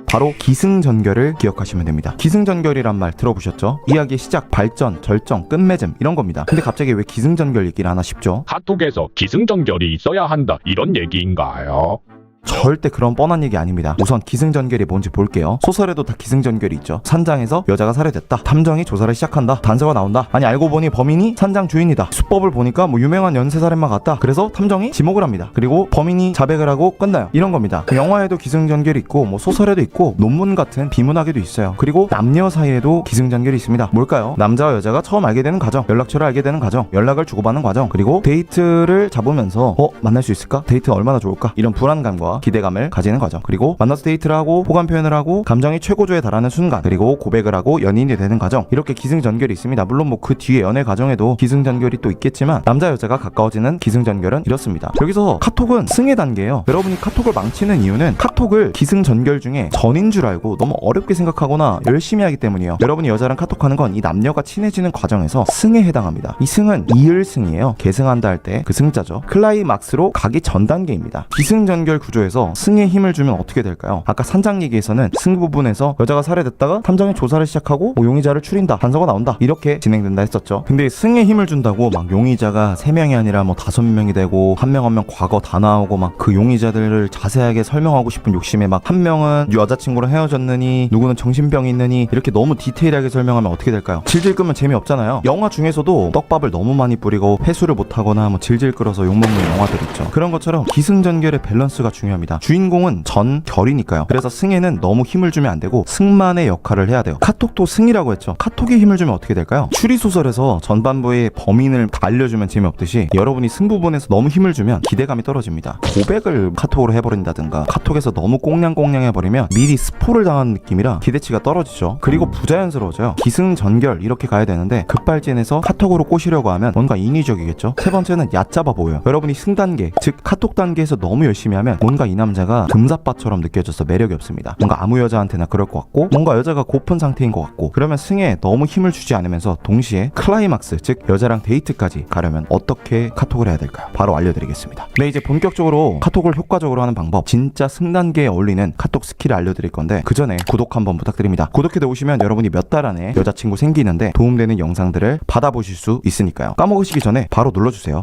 바로 기승전결을 기억하시면 됩니다. 기승전결이란 말 들어보셨죠? 이야기의 시작, 발전, 절정, 끝맺음 이런 겁니다. 근데 갑자기 왜 기승전결 얘기를 하나 싶죠? 카톡에서 기승전결이 있어야 한다 이런 얘기인가요? 절대 그런 뻔한 얘기 아닙니다. 우선 기승전결이 뭔지 볼게요. 소설에도 다 기승전결이 있죠. 산장에서 여자가 살해됐다. 탐정이 조사를 시작한다. 단서가 나온다. 아니 알고 보니 범인이 산장 주인이다. 수법을 보니까 뭐 유명한 연쇄살인마 같다. 그래서 탐정이 지목을 합니다. 그리고 범인이 자백을 하고 끝나요. 이런 겁니다. 영화에도 기승전결이 있고 뭐 소설에도 있고 논문 같은 비문학에도 있어요. 그리고 남녀 사이에도 기승전결이 있습니다. 뭘까요? 남자와 여자가 처음 알게 되는 과정, 연락처를 알게 되는 과정, 연락을 주고받는 과정, 그리고 데이트를 잡으면서 만날 수 있을까? 데이트 얼마나 좋을까? 이런 불안감과 기대감을 가지는 과정, 그리고 만나서 데이트를 하고 호감 표현을 하고 감정이 최고조에 달하는 순간, 그리고 고백을 하고 연인이 되는 과정, 이렇게 기승전결이 있습니다. 물론 뭐 그 뒤에 연애 과정에도 기승전결이 또 있겠지만 남자 여자가 가까워지는 기승전결은 이렇습니다. 여기서 카톡은 승의 단계예요. 여러분이 카톡을 망치는 이유는 카톡을 기승전결 중에 전인 줄 알고 너무 어렵게 생각하거나 열심히 하기 때문이에요. 여러분이 여자랑 카톡하는 건 이 남녀가 친해지는 과정에서 승에 해당합니다. 이 승은 이을승이에요. 계승한다 할 때 그 승자죠. 클라이막스로 가기 전 단계입니다. 기승전결 구조에서 승에 힘을 주면 어떻게 될까요? 아까 산장 얘기에서는 승 부분에서 여자가 살해됐다가 탐정이 조사를 시작하고 뭐 용의자를 추린다, 단서가 나온다 이렇게 진행된다 했었죠. 근데 승에 힘을 준다고 막 용의자가 3명이 아니라 뭐 5명이 되고 한 명 한 명 과거 다 나오고 막 그 용의자들을 자세하게 설명하고 싶은 욕심에 막 한 명은 여자친구랑 헤어졌느니 누구는 정신병이 있느니 이렇게 너무 디테일하게 설명하면 어떻게 될까요? 질질 끄면 재미없잖아요. 영화 중에서도 떡밥을 너무 많이 뿌리고 회수를 못하거나 뭐 질질 끌어서 욕먹는 영화들 있죠. 그런 것처럼 기승전결의 밸런스가 중요합니다. 주인공은 전결이니까요. 그래서 승에는 너무 힘을 주면 안 되고 승만의 역할을 해야 돼요. 카톡도 승이라고 했죠. 카톡에 힘을 주면 어떻게 될까요? 추리소설에서 전반부에 범인을 다 알려주면 재미없듯이 여러분이 승 부분에서 너무 힘을 주면 기대감이 떨어집니다. 고백을 카톡으로 해버린다든가 카톡에서 너무 꽁냥꽁냥 해버리면 미리 스포를 당하는 느낌이라 기대치가 떨어지죠. 그리고 부자연스러워져요. 기승전결 이렇게 가야 되는데 급발진해서 카톡으로 꼬시려고 하면 뭔가 인위적이겠죠. 세 번째는 얕잡아 보여요. 여러분이 승 단계, 즉 카톡 단계에서 너무 열심히 하면 뭔가 뭔가 이 남자가 금사빠처럼 느껴져서 매력이 없습니다. 뭔가 아무 여자한테나 그럴 것 같고 뭔가 여자가 고픈 상태인 것 같고 그러면 승에 너무 힘을 주지 않으면서 동시에 클라이막스 즉 여자랑 데이트까지 가려면 어떻게 카톡을 해야 될까요? 바로 알려드리겠습니다. 네, 이제 본격적으로 카톡을 효과적으로 하는 방법, 진짜 승단계에 어울리는 카톡 스킬을 알려드릴 건데 그 전에 구독 한번 부탁드립니다. 구독해 놓으시면 여러분이 몇 달 안에 여자친구 생기는데 도움되는 영상들을 받아보실 수 있으니까요. 까먹으시기 전에 바로 눌러주세요.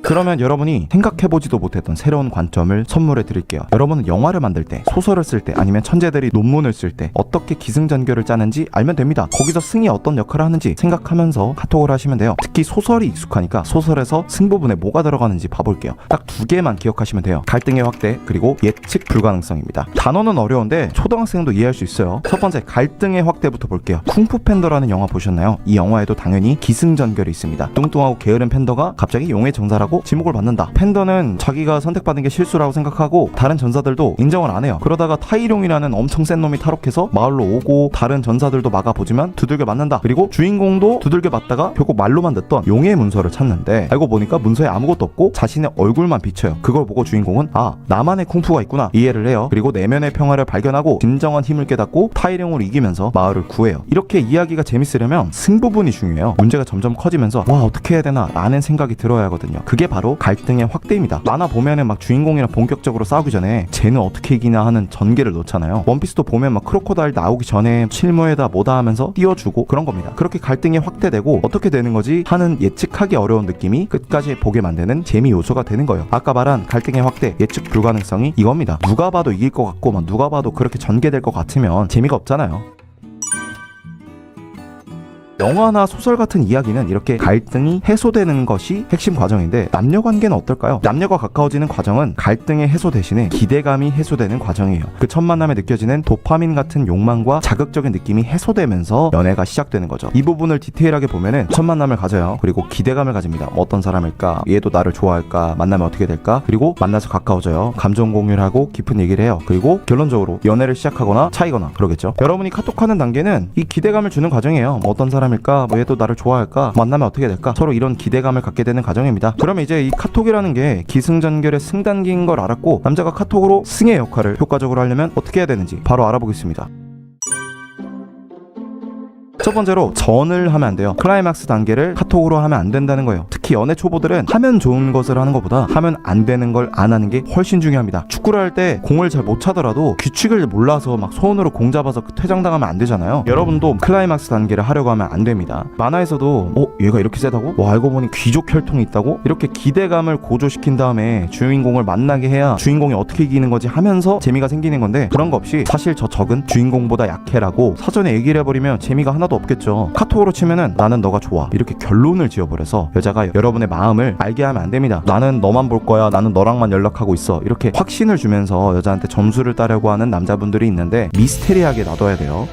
그러면 여러분이 생각해보지도 못했던 새로운 관점을 선물해 드릴게요. 여러분은 영화를 만들 때, 소설을 쓸 때, 아니면 천재들이 논문을 쓸 때 어떻게 기승전결을 짜는지 알면 됩니다. 거기서 승이 어떤 역할을 하는지 생각하면서 카톡을 하시면 돼요. 특히 소설이 익숙하니까 소설에서 승 부분에 뭐가 들어가는지 봐볼게요. 딱 두 개만 기억하시면 돼요. 갈등의 확대, 그리고 예측 불가능성입니다. 단어는 어려운데 초등학생도 이해할 수 있어요. 첫 번째, 갈등의 확대부터 볼게요. 쿵푸 팬더라는 영화 보셨나요? 이 영화에도 당연히 기승전결이 있습니다. 뚱뚱하고 게으른 팬더가 갑자기 용의 전사라고 지목을 받는다. 팬더는 자기가 선택받은 게 실수라고 생각하고 다른 전사들도 인정을 안 해요. 그러다가 타이룡이라는 엄청 센 놈이 탈옥해서 마을로 오고 다른 전사들도 막아보지만 두들겨 맞는다. 그리고 주인공도 두들겨 맞다가 결국 말로만 듣던 용의 문서를 찾는데 알고 보니까 문서에 아무것도 없고 자신의 얼굴만 비쳐요. 그걸 보고 주인공은 아, 나만의 쿵푸가 있구나 이해를 해요. 그리고 내면의 평화를 발견하고 진정한 힘을 깨닫고 타이룡을 이기면서 마을을 구해요. 이렇게 이야기가 재밌으려면 승 부분이 중요해요. 문제가 점점 커지면서 와, 어떻게 해야 되나 라는 생각이 들어야 하거든요. 그게 바로 갈등의 확대입니다. 만화 보면은 막 주인공이랑 본격적으로 싸우기 전에 쟤는 어떻게 이기나 하는 전개를 놓잖아요. 원피스도 보면 막 크로코다일 나오기 전에 실무에다 뭐다 하면서 띄워주고 그런 겁니다. 그렇게 갈등이 확대되고 어떻게 되는 거지 하는 예측하기 어려운 느낌이 끝까지 보게 만드는 재미 요소가 되는 거예요. 아까 말한 갈등의 확대, 예측 불가능성이 이겁니다. 누가 봐도 이길 것 같고 막 누가 봐도 그렇게 전개될 것 같으면 재미가 없잖아요. 영화나 소설 같은 이야기는 이렇게 갈등이 해소되는 것이 핵심 과정인데 남녀관계는 어떨까요? 남녀가 가까워지는 과정은 갈등의 해소 대신에 기대감이 해소되는 과정이에요. 그 첫 만남에 느껴지는 도파민 같은 욕망과 자극적인 느낌이 해소되면서 연애가 시작되는 거죠. 이 부분을 디테일하게 보면은 첫 만남을 가져요. 그리고 기대감을 가집니다. 어떤 사람일까? 얘도 나를 좋아할까? 만나면 어떻게 될까? 그리고 만나서 가까워져요. 감정 공유를 하고 깊은 얘기를 해요. 그리고 결론적으로 연애를 시작하거나 차이거나 그러겠죠. 여러분이 카톡하는 단계는 이 기대감을 주는 과정이에요. 어떤 사람일까? 뭐 얘도 나를 좋아할까? 만나면 어떻게 될까? 서로 이런 기대감을 갖게 되는 과정입니다. 그러면 이제 이 카톡이라는 게 기승전결의 승단기인 걸 알았고 남자가 카톡으로 승의 역할을 효과적으로 하려면 어떻게 해야 되는지 바로 알아보겠습니다. 첫 번째로 전을 하면 안 돼요. 클라이막스 단계를 카톡으로 하면 안 된다는 거예요. 특히 연애 초보들은 하면 좋은 것을 하는 것보다 하면 안 되는 걸 안 하는 게 훨씬 중요합니다. 축구를 할 때 공을 잘 못 차더라도 규칙을 몰라서 막 손으로 공 잡아서 퇴장당하면 안 되잖아요. 여러분도 클라이막스 단계를 하려고 하면 안 됩니다. 만화에서도 얘가 이렇게 세다고? 알고 보니 귀족 혈통이 있다고? 이렇게 기대감을 고조시킨 다음에 주인공을 만나게 해야 주인공이 어떻게 이기는 거지 하면서 재미가 생기는 건데 그런 거 없이 사실 저 적은 주인공보다 약해라고 사전에 얘기를 해버리면 재미가 하나도 없겠죠. 카톡으로 치면은 나는 너가 좋아 이렇게 결론을 지어버려서 여자가 여러분의 마음을 알게 하면 안 됩니다. 나는 너만 볼 거야, 나는 너랑만 연락하고 있어 이렇게 확신을 주면서 여자한테 점수를 따려고 하는 남자분들이 있는데 미스테리하게 놔둬야 돼요.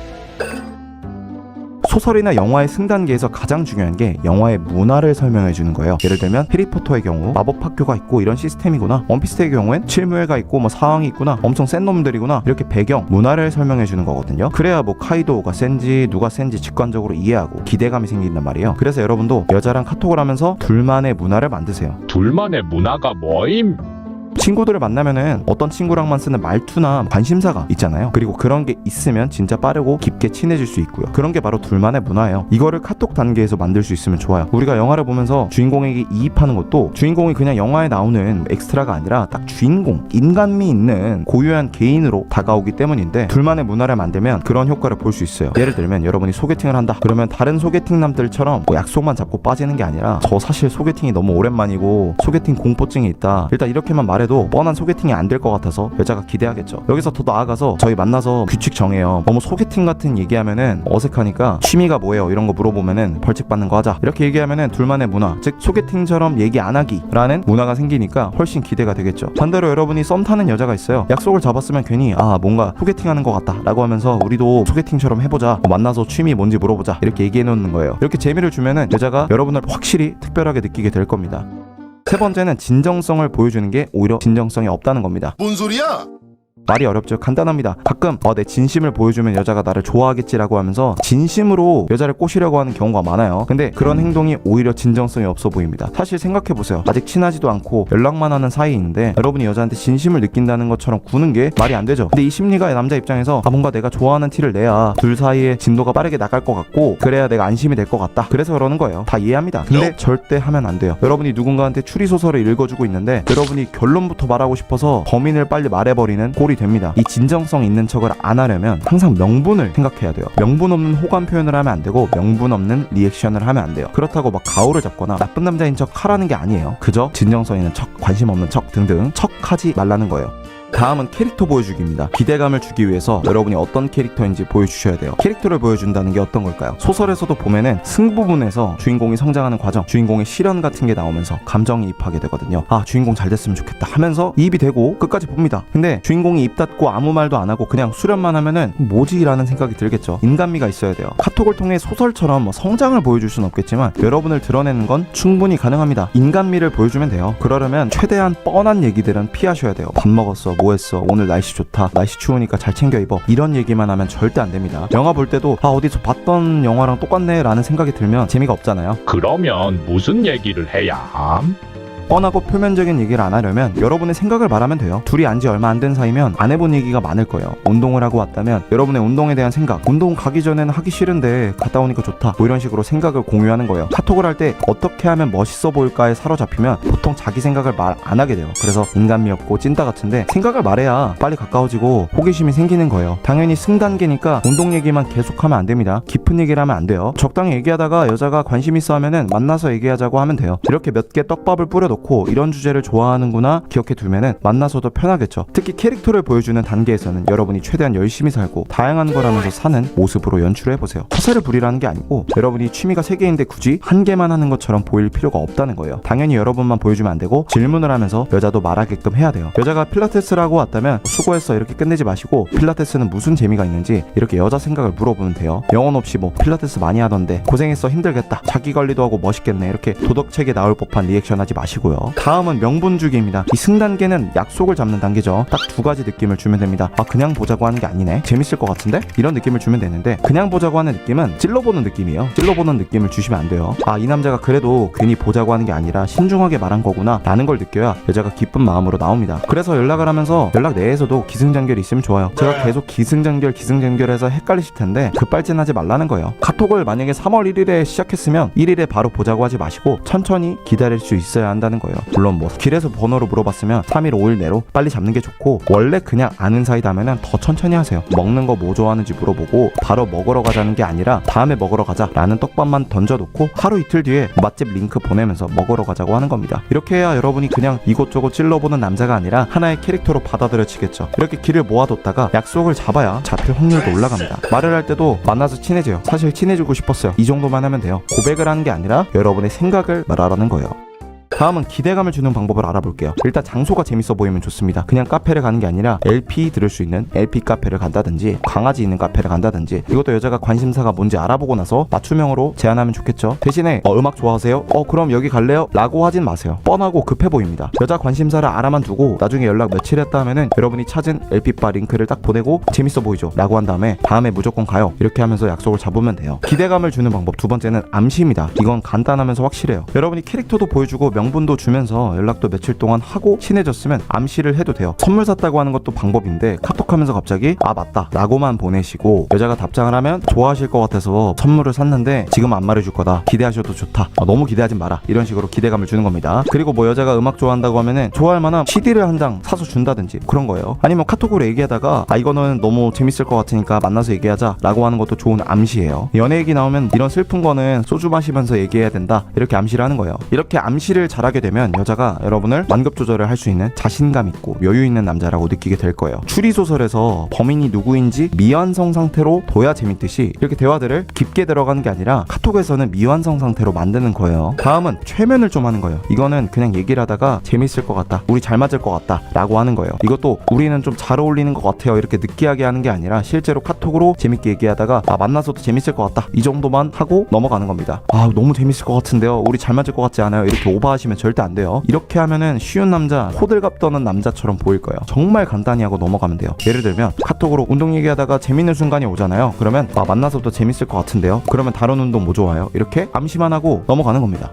소설이나 영화의 승단계에서 가장 중요한 게 영화의 문화를 설명해 주는 거예요. 예를 들면 해리포터의 경우 마법학교가 있고 이런 시스템이구나, 원피스의 경우엔 칠무회가 있고 뭐 사왕이 있구나, 엄청 센 놈들이구나 이렇게 배경 문화를 설명해 주는 거거든요. 그래야 뭐 카이도가 센지 누가 센지 직관적으로 이해하고 기대감이 생긴단 말이에요. 그래서 여러분도 여자랑 카톡을 하면서 둘만의 문화를 만드세요. 둘만의 문화가 뭐임? 친구들을 만나면은 어떤 친구랑만 쓰는 말투나 관심사가 있잖아요. 그리고 그런 게 있으면 진짜 빠르고 깊게 친해질 수 있고요. 그런 게 바로 둘만의 문화예요. 이거를 카톡 단계에서 만들 수 있으면 좋아요. 우리가 영화를 보면서 주인공에게 이입하는 것도 주인공이 그냥 영화에 나오는 엑스트라가 아니라 딱 주인공, 인간미 있는 고유한 개인으로 다가오기 때문인데 둘만의 문화를 만들면 그런 효과를 볼 수 있어요. 예를 들면 여러분이 소개팅을 한다. 그러면 다른 소개팅남들처럼 뭐 약속만 잡고 빠지는 게 아니라 저 사실 소개팅이 너무 오랜만이고 소개팅 공포증이 있다. 일단 이렇게만 말해도 뻔한 소개팅이 안 될 것 같아서 여자가 기대하겠죠. 여기서 더 나아가서 저희 만나서 규칙 정해요. 너무 소개팅 같은 얘기하면은 어색하니까 취미가 뭐예요? 이런 거 물어보면은 벌칙 받는 거 하자. 이렇게 얘기하면은 둘만의 문화, 즉 소개팅처럼 얘기 안 하기라는 문화가 생기니까 훨씬 기대가 되겠죠. 반대로 여러분이 썸 타는 여자가 있어요. 약속을 잡았으면 괜히 뭔가 소개팅하는 것 같다 라고 하면서 우리도 소개팅처럼 해보자, 만나서 취미 뭔지 물어보자 이렇게 얘기해 놓는 거예요. 이렇게 재미를 주면은 여자가 여러분을 확실히 특별하게 느끼게 될 겁니다. 세 번째는 진정성을 보여주는 게 오히려 진정성이 없다는 겁니다. 뭔 소리야? 말이 어렵죠. 간단합니다. 가끔 내 진심을 보여주면 여자가 나를 좋아하겠지라고 하면서 진심으로 여자를 꼬시려고 하는 경우가 많아요. 근데 그런 행동이 오히려 진정성이 없어 보입니다. 사실 생각해보세요. 아직 친하지도 않고 연락만 하는 사이인데 여러분이 여자한테 진심을 느낀다는 것처럼 구는 게 말이 안 되죠. 근데 이 심리가 남자 입장에서 뭔가 내가 좋아하는 티를 내야 둘 사이에 진도가 빠르게 나갈 것 같고 그래야 내가 안심이 될 것 같다. 그래서 그러는 거예요. 다 이해합니다. 근데 절대 하면 안 돼요. 여러분이 누군가한테 추리소설을 읽어주고 있는데 여러분이 결론부터 말하고 싶어서 범인을 빨리 말해버리는 꼴이 됩니다. 이 진정성 있는 척을 안 하려면 항상 명분을 생각해야 돼요. 명분 없는 호감 표현을 하면 안 되고 명분 없는 리액션을 하면 안 돼요. 그렇다고 막 가오를 잡거나 나쁜 남자인 척 하라는 게 아니에요. 그저 진정성 있는 척, 관심 없는 척 등등 척하지 말라는 거예요. 다음은 캐릭터 보여주기입니다. 기대감을 주기 위해서 여러분이 어떤 캐릭터인지 보여주셔야 돼요. 캐릭터를 보여준다는 게 어떤 걸까요? 소설에서도 보면은 승부분에서 주인공이 성장하는 과정, 주인공의 시련 같은 게 나오면서 감정이입하게 되거든요. 주인공 잘 됐으면 좋겠다 하면서 이입이 되고 끝까지 봅니다. 근데 주인공이 입 닫고 아무 말도 안 하고 그냥 수련만 하면은 뭐지? 라는 생각이 들겠죠. 인간미가 있어야 돼요. 카톡을 통해 소설처럼 성장을 보여줄 수는 없겠지만 여러분을 드러내는 건 충분히 가능합니다. 인간미를 보여주면 돼요. 그러려면 최대한 뻔한 얘기들은 피하셔야 돼요. 밥 먹었어, 뭐 했어, 오늘 날씨 좋다, 날씨 추우니까 잘 챙겨 입어, 이런 얘기만 하면 절대 안 됩니다. 영화 볼 때도 어디서 봤던 영화랑 똑같네 라는 생각이 들면 재미가 없잖아요. 그러면 무슨 얘기를 해야 함? 뻔하고 표면적인 얘기를 안 하려면 여러분의 생각을 말하면 돼요. 둘이 안지 얼마 안 된 사이면 안 해본 얘기가 많을 거예요. 운동을 하고 왔다면 여러분의 운동에 대한 생각, 운동 가기 전에는 하기 싫은데 갔다 오니까 좋다, 뭐 이런 식으로 생각을 공유하는 거예요. 카톡을 할 때 어떻게 하면 멋있어 보일까에 사로잡히면 보통 자기 생각을 말 안 하게 돼요. 그래서 인간미 없고 찐따 같은데 생각을 말해야 빨리 가까워지고 호기심이 생기는 거예요. 당연히 승단계니까 운동 얘기만 계속하면 안 됩니다. 깊은 얘기를 하면 안 돼요. 적당히 얘기하다가 여자가 관심 있어 하면은 만나서 얘기하자고 하면 돼요. 이렇게 몇 개 떡밥을 뿌려놓고 이런 주제를 좋아하는구나 기억해 두면은 만나서도 편하겠죠. 특히 캐릭터를 보여주는 단계에서는 여러분이 최대한 열심히 살고 다양한 거라면서 사는 모습으로 연출을 해보세요. 허세를 부리라는 게 아니고 여러분이 취미가 3개인데 굳이 한 개만 하는 것처럼 보일 필요가 없다는 거예요. 당연히 여러분만 보여주면 안 되고 질문을 하면서 여자도 말하게끔 해야 돼요. 여자가 필라테스를 하고 왔다면 수고했어 이렇게 끝내지 마시고 필라테스는 무슨 재미가 있는지 이렇게 여자 생각을 물어보면 돼요. 영혼 없이 필라테스 많이 하던데 고생했어, 힘들겠다, 자기 관리도 하고 멋있겠네, 이렇게 도덕책에 나올 법한 리액션 하지 마시고요. 다음은 명분 주기입니다. 이 승단계는 약속을 잡는 단계죠. 딱 2가지 느낌을 주면 됩니다. 그냥 보자고 하는 게 아니네, 재밌을 것 같은데, 이런 느낌을 주면 되는데, 그냥 보자고 하는 느낌은 찔러보는 느낌이에요. 찔러보는 느낌을 주시면 안 돼요. 이 남자가 그래도 괜히 보자고 하는 게 아니라 신중하게 말한 거구나 라는 걸 느껴야 여자가 기쁜 마음으로 나옵니다. 그래서 연락을 하면서 연락 내에서도 기승전결이 있으면 좋아요. 제가 계속 기승전결해서 헷갈리실 텐데 급발진하지 말라는 거예요. 카톡을 만약에 3월 1일에 시작했으면 1일에 바로 보자고 하지 마시고 천천히 기다릴 수 있어야 한다는 거예요. 물론 길에서 번호를 물어봤으면 3일 5일 내로 빨리 잡는 게 좋고, 원래 그냥 아는 사이다면은 더 천천히 하세요. 먹는 거 뭐 좋아하는지 물어보고 바로 먹으러 가자는 게 아니라 다음에 먹으러 가자 라는 떡밥만 던져놓고 하루 이틀 뒤에 맛집 링크 보내면서 먹으러 가자고 하는 겁니다. 이렇게 해야 여러분이 그냥 이곳저곳 찔러보는 남자가 아니라 하나의 캐릭터로 받아들여지겠죠. 이렇게 길을 모아뒀다가 약속을 잡아야 잡힐 확률도 올라갑니다. 말을 할 때도 만나서 친해져요. 사실 친해지고 싶었어요, 이 정도만 하면 돼요. 고백을 하는 게 아니라 여러분의 생각을 말하라는 거예요. 다음은 기대감을 주는 방법을 알아볼게요. 일단 장소가 재밌어 보이면 좋습니다. 그냥 카페를 가는 게 아니라 LP 들을 수 있는 LP 카페를 간다든지 강아지 있는 카페를 간다든지, 이것도 여자가 관심사가 뭔지 알아보고 나서 맞춤형으로 제안하면 좋겠죠. 대신에 음악 좋아하세요? 그럼 여기 갈래요? 라고 하진 마세요. 뻔하고 급해 보입니다. 여자 관심사를 알아만 두고 나중에 연락 며칠 했다 하면은 여러분이 찾은 LP바 링크를 딱 보내고 재밌어 보이죠? 라고 한 다음에 다음에 무조건 가요, 이렇게 하면서 약속을 잡으면 돼요. 기대감을 주는 방법 2번째는 암시입니다. 이건 간단하면서 확실해요. 여러분이 캐릭터도 보여주고 명분도 주면서 연락도 며칠 동안 하고 친해졌으면 암시를 해도 돼요. 선물 샀다고 하는 것도 방법인데 카톡하면서 갑자기 맞다 라고만 보내시고 여자가 답장을 하면 좋아하실 것 같아서 선물을 샀는데 지금 안 말해줄 거다, 기대하셔도 좋다, 너무 기대하진 마라, 이런 식으로 기대감을 주는 겁니다. 그리고 여자가 음악 좋아한다고 하면은 좋아할 만한 CD를 한 장 사서 준다든지 그런 거예요. 아니면 카톡으로 얘기하다가 이거는 너무 재밌을 것 같으니까 만나서 얘기하자 라고 하는 것도 좋은 암시예요. 연애 얘기 나오면 이런 슬픈 거는 소주 마시면서 얘기해야 된다, 이렇게 암시를 하는 거예요. 이렇게 암시를 잘하게 되면 여자가 여러분을 완급 조절을 할 수 있는 자신감 있고 여유 있는 남자라고 느끼게 될 거예요. 추리소설에서 범인이 누구인지 미완성 상태로 둬야 재밌듯이 이렇게 대화들을 깊게 들어가는 게 아니라 카톡에서는 미완성 상태로 만드는 거예요. 다음은 최면을 좀 하는 거예요. 이거는 그냥 얘기를 하다가 재밌을 것 같다, 우리 잘 맞을 것 같다 라고 하는 거예요. 이것도 우리는 좀 잘 어울리는 것 같아요, 이렇게 느끼하게 하는 게 아니라 실제로 카톡으로 재밌게 얘기하다가 만나서도 재밌을 것 같다, 이 정도만 하고 넘어가는 겁니다. 너무 재밌을 것 같은데요, 우리 잘 맞을 것 같지 않아요, 이렇게 오버하시면 하시면 절대 안 돼요. 이렇게 하면은 쉬운 남자, 호들갑 떠는 남자처럼 보일 거예요. 정말 간단히 하고 넘어가면 돼요. 예를 들면 카톡으로 운동 얘기하다가 재밌는 순간이 오잖아요. 그러면 만나서부터 재밌을 것 같은데요. 그러면 다른 운동 뭐 좋아요? 이렇게 암시만 하고 넘어가는 겁니다.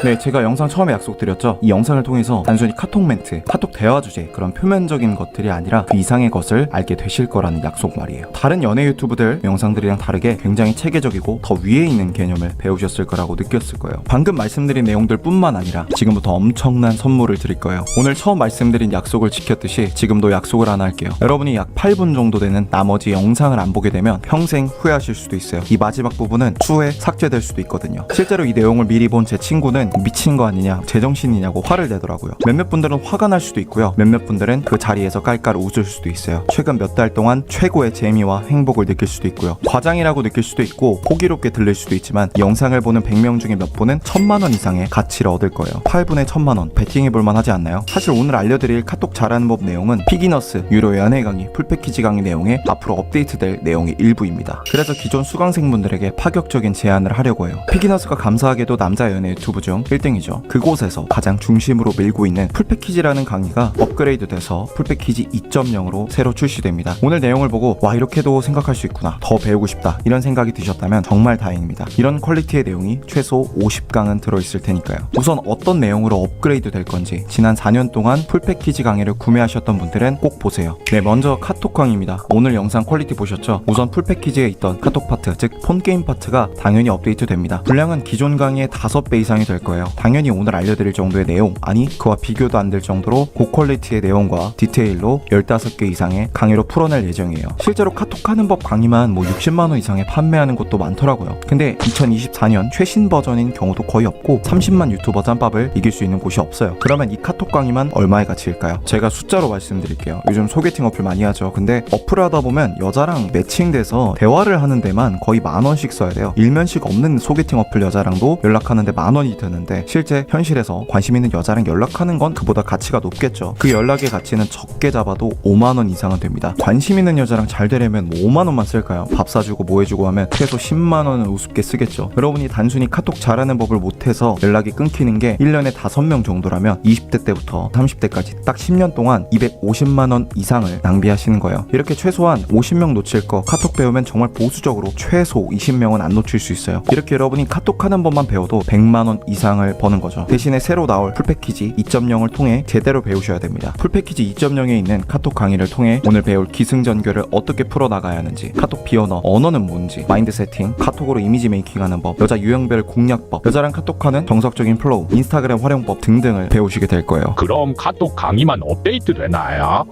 네, 제가 영상 처음에 약속드렸죠. 이 영상을 통해서 단순히 카톡 멘트, 카톡 대화 주제, 그런 표면적인 것들이 아니라 그 이상의 것을 알게 되실 거라는 약속 말이에요. 다른 연애 유튜브들 영상들이랑 다르게 굉장히 체계적이고 더 위에 있는 개념을 배우셨을 거라고 느꼈을 거예요. 방금 말씀드린 내용들 뿐만 아니라 지금부터 엄청난 선물을 드릴 거예요. 오늘 처음 말씀드린 약속을 지켰듯이 지금도 약속을 하나 할게요. 여러분이 약 8분 정도 되는 나머지 영상을 안 보게 되면 평생 후회하실 수도 있어요. 이 마지막 부분은 추후에 삭제될 수도 있거든요. 실제로 이 내용을 미리 본 제 친구는 미친 거 아니냐, 제정신이냐고 화를 내더라고요. 몇몇 분들은 화가 날 수도 있고요. 몇몇 분들은 그 자리에서 깔깔 웃을 수도 있어요. 최근 몇 달 동안 최고의 재미와 행복을 느낄 수도 있고요. 과장이라고 느낄 수도 있고 호기롭게 들릴 수도 있지만 이 영상을 보는 100명 중에 몇 분은 1000만 원 이상의 가치를 얻을 거예요. 8분에 1000만 원, 베팅해 볼만 하지 않나요? 사실 오늘 알려드릴 카톡 잘하는 법 내용은 비기너스, 유료 연애 강의, 풀패키지 강의 내용에 앞으로 업데이트될 내용의 일부입니다. 그래서 기존 수강생분들에게 파격적인 제안을 하려고 해요. 비기너스가 감사하게도 남자 연애 유튜브 중 1등이죠. 그곳에서 가장 중심으로 밀고 있는 풀패키지라는 강의가 업그레이드 돼서 풀패키지 2.0으로 새로 출시됩니다. 오늘 내용을 보고 와, 이렇게도 생각할 수 있구나, 더 배우고 싶다, 이런 생각이 드셨다면 정말 다행입니다. 이런 퀄리티의 내용이 최소 50강은 들어있을 테니까요. 우선 어떤 내용으로 업그레이드 될 건지 지난 4년 동안 풀패키지 강의를 구매하셨던 분들은 꼭 보세요. 네, 먼저 카톡 강의입니다. 오늘 영상 퀄리티 보셨죠? 우선 풀패키지에 있던 카톡 파트, 즉 폰게임 파트가 당연히 업데이트 됩니다. 분량은 기존 강의의 5배 이상이 될 거예요. 당연히 오늘 알려드릴 정도의 내용, 아니 그와 비교도 안 될 정도로 고퀄리티의 내용과 디테일로 15개 이상의 강의로 풀어낼 예정이에요. 실제로 카톡 하는 법 강의만 60만원 이상에 판매하는 곳도 많더라고요. 근데 2024년 최신 버전인 경우도 거의 없고 30만 유튜버 짬밥을 이길 수 있는 곳이 없어요. 그러면 이 카톡 강의만 얼마의 가치일까요? 제가 숫자로 말씀드릴게요. 요즘 소개팅 어플 많이 하죠. 근데 어플을 하다 보면 여자랑 매칭돼서 대화를 하는 데만 거의 10,000원씩 써야 돼요. 일면식 없는 소개팅 어플 여자랑도 연락하는데 10,000원이 드는데 실제 현실에서 관심 있는 여자랑 연락하는 건 그보다 가치가 높겠죠. 그 연락의 가치는 적게 잡아도 5만원 이상은 됩니다. 관심 있는 여자랑 잘 되려면 5만원만 쓸까요? 밥 사주고 뭐 해주고 하면 최소 10만원은 우습게 쓰겠죠. 여러분이 단순히 카톡 잘하는 법을 못해서 연락이 끊기는 게 1년에 5명 정도라면 20대 때부터 30대까지 딱 10년 동안 250만원 이상을 낭비하시는 거예요. 이렇게 최소한 50명 놓칠 거 카톡 배우면 정말 보수적으로 최소 20명은 안 놓칠 수 있어요. 이렇게 여러분이 카톡 하는 법만 배워도 100만원 이상을 버는 거죠. 대신에 새로 나올 풀패키지 2.0을 통해 제대로 배우셔야 됩니다. 풀패키지 2.0에 있는 카톡 강의를 통해 오늘 배울 기승전결을 어떻게 풀어나가야 하는지, 카톡 비언어, 언어는 뭔지, 마인드 세팅, 카톡으로 이미지 메이킹하는 법, 여자 유형별 공략법, 여자랑 카톡하는 정석적인 플로우, 인스타그램 활용법 등등을 배우시게 될 거예요. 그럼 카톡 강의만 업데이트 되나요?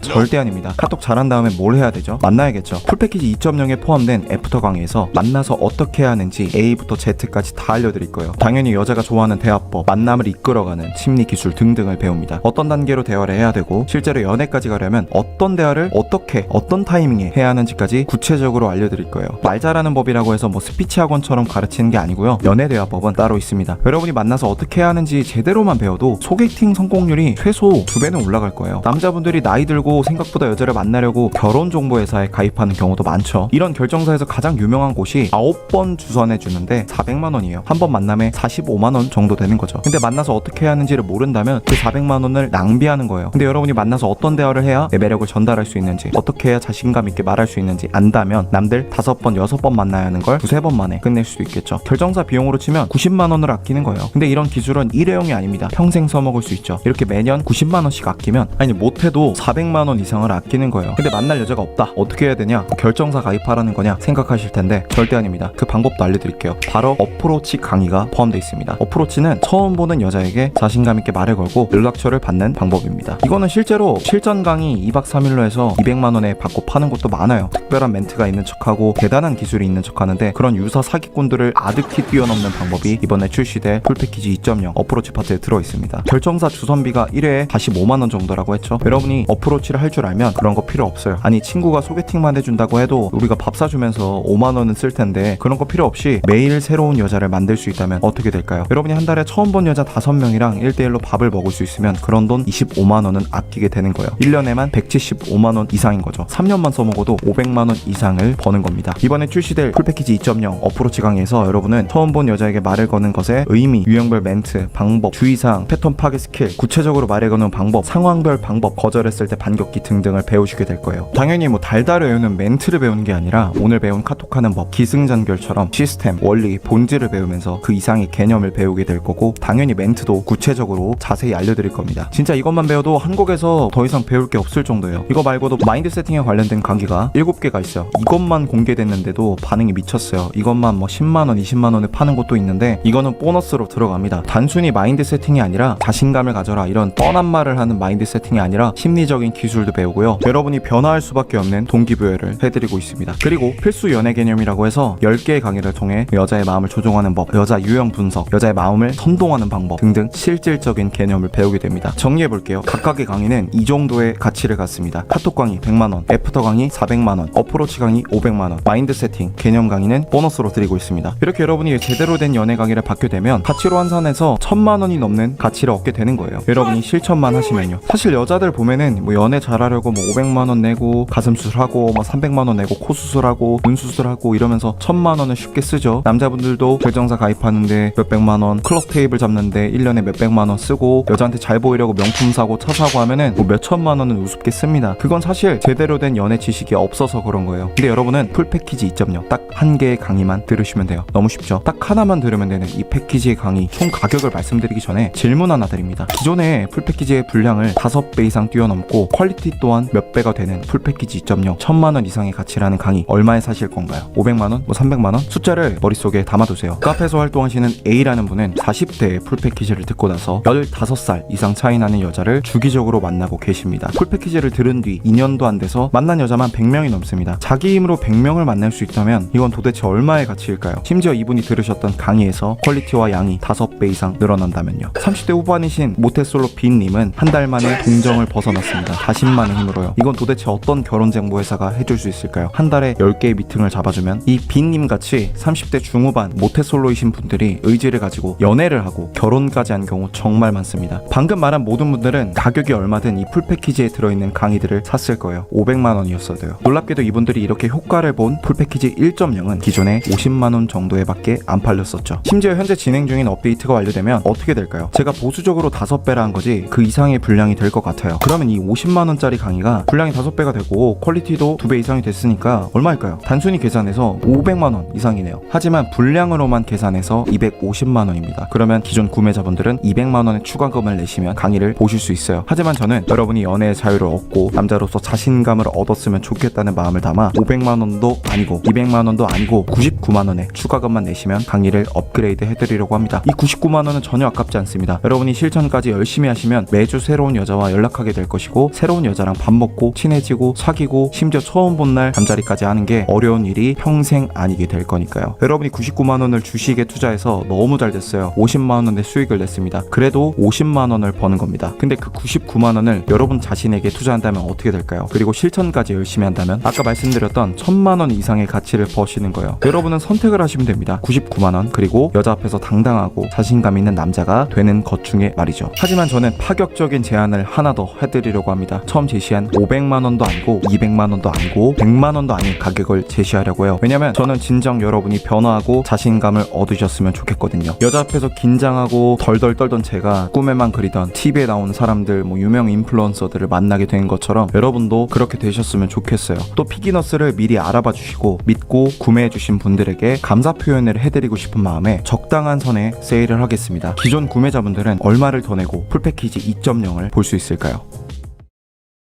절대 아닙니다. 카톡 잘한 다음에 뭘 해야 되죠? 만나야겠죠. 풀패키지 2.0에 포함된 애프터 강의에서 만나서 어떻게 해야 하는지 A부터 Z까지 다 알려드릴 거예요. 당연히 여자가 좋아하는 대화법, 만남을 이끌어가는 심리 기술 등등을 배웁니다. 어떤 단계로 대화를 해야 되고 실제로 연애까지 가려면 어떤 대화를 어떻게, 어떤 타이밍에 해야 하는지까지 구체적으로 알려드릴 거예요. 말 잘하는 법이라고 해서 스피치 학원처럼 가르치는 게 아니고요. 연애 대화법은 따로 있습니다. 여러분이 만나서 어떻게 해야 하는지 제대로만 배워도 소개팅 성공률이 최소 2배는 올라갈 거예요. 남자분들이 나이 들고 생각보다 여자를 만나려고 결혼정보회사에 가입하는 경우도 많죠. 이런 결정사에서 가장 유명한 곳이 9번 주선해 주는데 400만원이에요. 한 번 만남에 45만원 정도 되는 거죠. 근데 만나서 어떻게 해야 하는지를 모른다면 그 400만원을 낭비하는 거예요. 근데 여러분이 만나서 어떤 대화를 해야 내 매력을 전달할 수 있는지, 어떻게 해야 자신감 있게 말할 수 있는지 안다면 남들 5번, 6번 만나야 하는 걸 2-3번 만에 끝낼 수도 있겠죠. 결정사 비용으로 치면 90만원을 아끼는 거예요. 근데 이런 기술은 일회용이 아닙니다. 평생 써먹을 수 있죠. 이렇게 매년 90만원씩 아끼면, 아니 못해도 400만원 이상을 아끼는 거예요. 근데 만날 여자가 없다. 어떻게 해야 되냐? 결정사 가입하라는 거냐? 생각하실 텐데 절대 아닙니다. 그 방법도 알려드릴게요. 바로 어프로치 강의가 포함되어 있습니다. 어프로치는 처음 보는 여자에게 자신감 있게 말을 걸고 연락처를 받는 방법입니다. 이거는 실제로 실전 강의 2박 3일로 해서 200만원에 받고 파는 것도 많아요. 특별한 멘트가 있는 척하고 대단한 기술이 있는 척하는데 그런 유사 사기꾼들을 아득히 뛰어넘는 방법이 이번에 출시될 풀패키지 2.0 어프로치 파트에 들어있습니다. 결정사 주선비가 1회에 45만원 정도라고 했죠. 여러분이 어프로치 가치를 할 줄 알면 그런 거 필요 없어요. 아니 친구가 소개팅만 해준다고 해도 우리가 밥 사주면서 5만 원은 쓸 텐데 그런 거 필요 없이 매일 새로운 여자를 만들 수 있다면 어떻게 될까요? 여러분이 한 달에 처음 본 여자 5명이랑 1대1로 밥을 먹을 수 있으면 그런 돈 25만 원은 아끼게 되는 거예요. 1년에만 175만 원 이상인 거죠. 3년만 써먹어도 500만 원 이상을 버는 겁니다. 이번에 출시될 풀패키지 2.0 어프로치 강의에서 여러분은 처음 본 여자에게 말을 거는 것의 의미, 유형별 멘트, 방법, 주의사항, 패턴 파괴 스킬, 구체적으로 말을 거는 방법, 상황별 방법, 거절했을 때 반격기 등등을 배우시게 될 거예요. 당연히 뭐 달달 외우는 멘트를 배우는 게 아니라 오늘 배운 카톡하는 법, 기승전결처럼 시스템, 원리, 본질을 배우면서 그 이상의 개념을 배우게 될 거고 당연히 멘트도 구체적으로 자세히 알려드릴 겁니다. 진짜 이것만 배워도 한국에서 더 이상 배울 게 없을 정도예요. 이거 말고도 마인드 세팅에 관련된 강의가 7개가 있어요. 이것만 공개됐는데도 반응이 미쳤어요. 이것만 뭐 10만원, 20만원에 파는 곳도 있는데 이거는 보너스로 들어갑니다. 단순히 마인드 세팅이 아니라 자신감을 가져라 이런 뻔한 말을 하는 마인드 세팅이 아니라 심리적인 기술도 배우고요. 여러분이 변화할 수밖에 없는 동기부여를 해드리고 있습니다. 그리고 필수 연애 개념이라고 해서 10개의 강의를 통해 여자의 마음을 조종하는 법, 여자 유형 분석, 여자의 마음을 선동하는 방법 등등 실질적인 개념을 배우게 됩니다. 정리해볼게요. 각각의 강의는 이 정도의 가치를 갖습니다. 카톡 강의 100만원, 애프터 강의 400만원, 어프로치 강의 500만원, 마인드 세팅, 개념 강의는 보너스로 드리고 있습니다. 이렇게 여러분이 제대로 된 연애 강의를 받게 되면 가치로 환산해서 1000만원이 넘는 가치를 얻게 되는 거예요. 여러분이 실천만 하시면요. 사실 여자들 보면은 뭐 연애 잘하려고 뭐 500만원 내고 가슴 수술하고 뭐 300만원 내고 코 수술하고 눈 수술하고 이러면서 1000만원을 쉽게 쓰죠. 남자분들도 결정사 가입하는데 몇백만원, 클럽 테이블 잡는데 1년에 몇백만원 쓰고 여자한테 잘 보이려고 명품 사고 차 사고 하면은 뭐 몇천만원은 우습게 씁니다. 그건 사실 제대로 된 연애 지식이 없어서 그런 거예요. 근데 여러분은 풀 패키지 2.0 딱 한 개의 강의만 들으시면 돼요. 너무 쉽죠? 딱 하나만 들으면 되는 이 패키지의 강의 총 가격을 말씀드리기 전에 질문 하나 드립니다. 기존의 풀 패키지의 분량을 5배 이상 뛰어넘고 퀄리티 또한 몇 배가 되는 풀 패키지 2.0 1000만원 이상의 가치라는 강의 얼마에 사실 건가요? 500만원? 뭐 300만원? 숫자를 머릿속에 담아두세요. 카페에서 활동하시는 A라는 분은 40대의 풀 패키지를 듣고 나서 15살 이상 차이 나는 여자를 주기적으로 만나고 계십니다. 풀 패키지를 들은 뒤 2년도 안 돼서 만난 여자만 100명이 넘습니다. 자기 힘으로 100명을 만날 수 있다면 이건 도대체 얼마의 가치일까요? 심지어 이분이 들으셨던 강의에서 퀄리티와 양이 5배 이상 늘어난다면요. 30대 후반이신 모태솔로 빈님은 한 달 만에 동정을 벗어났습니다. 자신만의 힘으로요. 이건 도대체 어떤 결혼정보회사가 해줄 수 있을까요? 한 달에 10개의 미팅을 잡아주면 이 빈님 같이 30대 중후반 모태솔로이신 분들이 의지를 가지고 연애를 하고 결혼까지 한 경우 정말 많습니다. 방금 말한 모든 분들은 가격이 얼마든 이 풀패키지에 들어있는 강의들을 샀을 거예요. 500만원이었어도요. 놀랍게도 이분들이 이렇게 효과를 본 풀패키지 1.0은 기존에 50만원 정도에 밖에 안 팔렸었죠. 심지어 현재 진행 중인 업데이트가 완료되면 어떻게 될까요? 제가 보수적으로 5배라 한 거지 그 이상의 분량이 될 것 같아요. 그러면 이 50만원짜리 강의가 분량이 5배가 되고 퀄리티도 2배 이상이 됐으니까 얼마일까요? 단순히 계산해서 500만원 이상이네요. 하지만 분량으로만 계산해서 250만원입니다. 그러면 기존 구매자분들은 200만원의 추가금을 내시면 강의를 보실 수 있어요. 하지만 저는 여러분이 연애의 자유를 얻고 남자로서 자신감을 얻었으면 좋겠다는 마음을 담아 500만원도 아니고 200만원도 아니고 99만원의 추가금만 내시면 강의를 업그레이드 해드리려고 합니다. 이 99만원은 전혀 아깝지 않습니다. 여러분이 실천까지 열심히 하시면 매주 새로운 여자와 연락하게 될 것이고 새로운 여자랑 밥 먹고 친해지고 사귀고 심지어 처음 본 날 잠자리까지 하는 게 어려운 일이 평생 아니게 될 거니까요. 여러분이 99만원을 주식에 투자해서 너무 잘 됐어요. 50만원의 수익을 냈습니다. 그래도 50만원을 버는 겁니다. 근데 그 99만원을 여러분 자신에게 투자한다면 어떻게 될까요? 그리고 실천까지 열심히 한다면 아까 말씀드렸던 1000만원 이상의 가치를 버시는 거예요. 여러분은 선택을 하시면 됩니다. 99만원 그리고 여자 앞에서 당당하고 자신감 있는 남자가 되는 것 중에 말이죠. 하지만 저는 파격적인 제안을 하나 더 해드리려고 합니다. 처음 제시한 500만원도 아니고 200만원도 아니고 100만원도 아닌 가격을 제시하려고 해요. 왜냐면 저는 진정 여러분이 변화하고 자신감을 얻으셨으면 좋겠거든요. 여자 앞에서 긴장하고 덜덜 떨던 제가 꿈에만 그리던 TV에 나오는 사람들 뭐 유명 인플루언서들을 만나게 된 것처럼 여러분도 그렇게 되셨으면 좋겠어요. 또 피기너스를 미리 알아봐 주시고 믿고 구매해 주신 분들에게 감사 표현을 해드리고 싶은 마음에 적당한 선에 세일을 하겠습니다. 기존 구매자분들은 얼마를 더 내고 풀패키지 2.0을 볼 수 있을까요?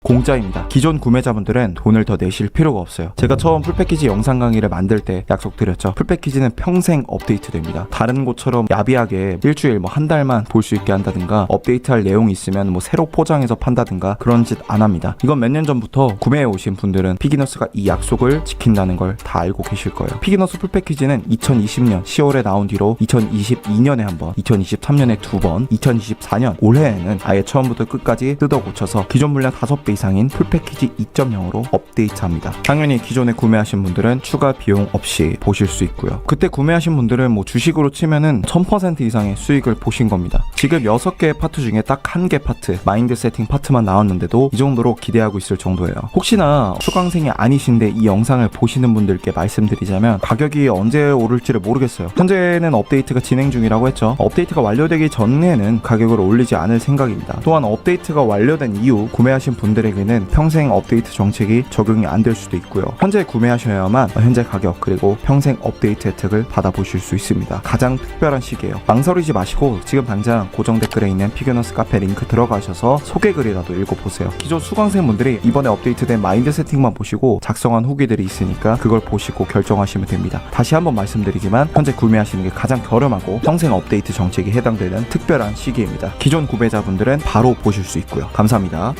공짜입니다. 기존 구매자분들은 돈을 더 내실 필요가 없어요. 제가 처음 풀패키지 영상 강의를 만들 때 약속드렸죠. 풀패키지는 평생 업데이트 됩니다. 다른 곳처럼 야비하게 일주일 뭐 한 달만 볼 수 있게 한다든가 업데이트할 내용이 있으면 뭐 새로 포장해서 판다든가 그런 짓 안 합니다. 이건 몇 년 전부터 구매해 오신 분들은 피기너스가 이 약속을 지킨다는 걸 다 알고 계실 거예요. 피기너스 풀패키지는 2020년 10월에 나온 뒤로 2022년에 한 번, 2023년에 2번, 2024년 올해에는 아예 처음부터 끝까지 뜯어 고쳐서 기존 물량 5배 이상인 풀패키지 2.0으로 업데이트합니다. 당연히 기존에 구매하신 분들은 추가 비용 없이 보실 수 있고요. 그때 구매하신 분들은 뭐 주식으로 치면은 1000% 이상의 수익을 보신 겁니다. 지금 6개의 파트 중에 딱 1개 파트, 마인드 세팅 파트만 나왔는데도 이 정도로 기대하고 있을 정도예요. 혹시나 수강생이 아니신데 이 영상을 보시는 분들께 말씀드리자면 가격이 언제 오를지를 모르겠어요. 현재는 업데이트가 진행 중이라고 했죠. 업데이트가 완료되기 전에는 가격을 올리지 않을 생각입니다. 또한 업데이트가 완료된 이후 구매하신 분들에게는 평생 업데이트 정책이 적용이 안 될 수도 있고요. 현재 구매하셔야만 현재 가격 그리고 평생 업데이트 혜택을 받아보실 수 있습니다. 가장 특별한 시기예요. 망설이지 마시고 지금 당장 고정 댓글에 있는 피규너스 카페 링크 들어가셔서 소개글이라도 읽어보세요. 기존 수강생분들이 이번에 업데이트된 마인드 세팅만 보시고 작성한 후기들이 있으니까 그걸 보시고 결정하시면 됩니다. 다시 한번 말씀드리지만 현재 구매하시는 게 가장 저렴하고 평생 업데이트 정책이 해당되는 특별한 시기입니다. 기존 구매자분들은 바로 보실 수 있고요. 감사합니다.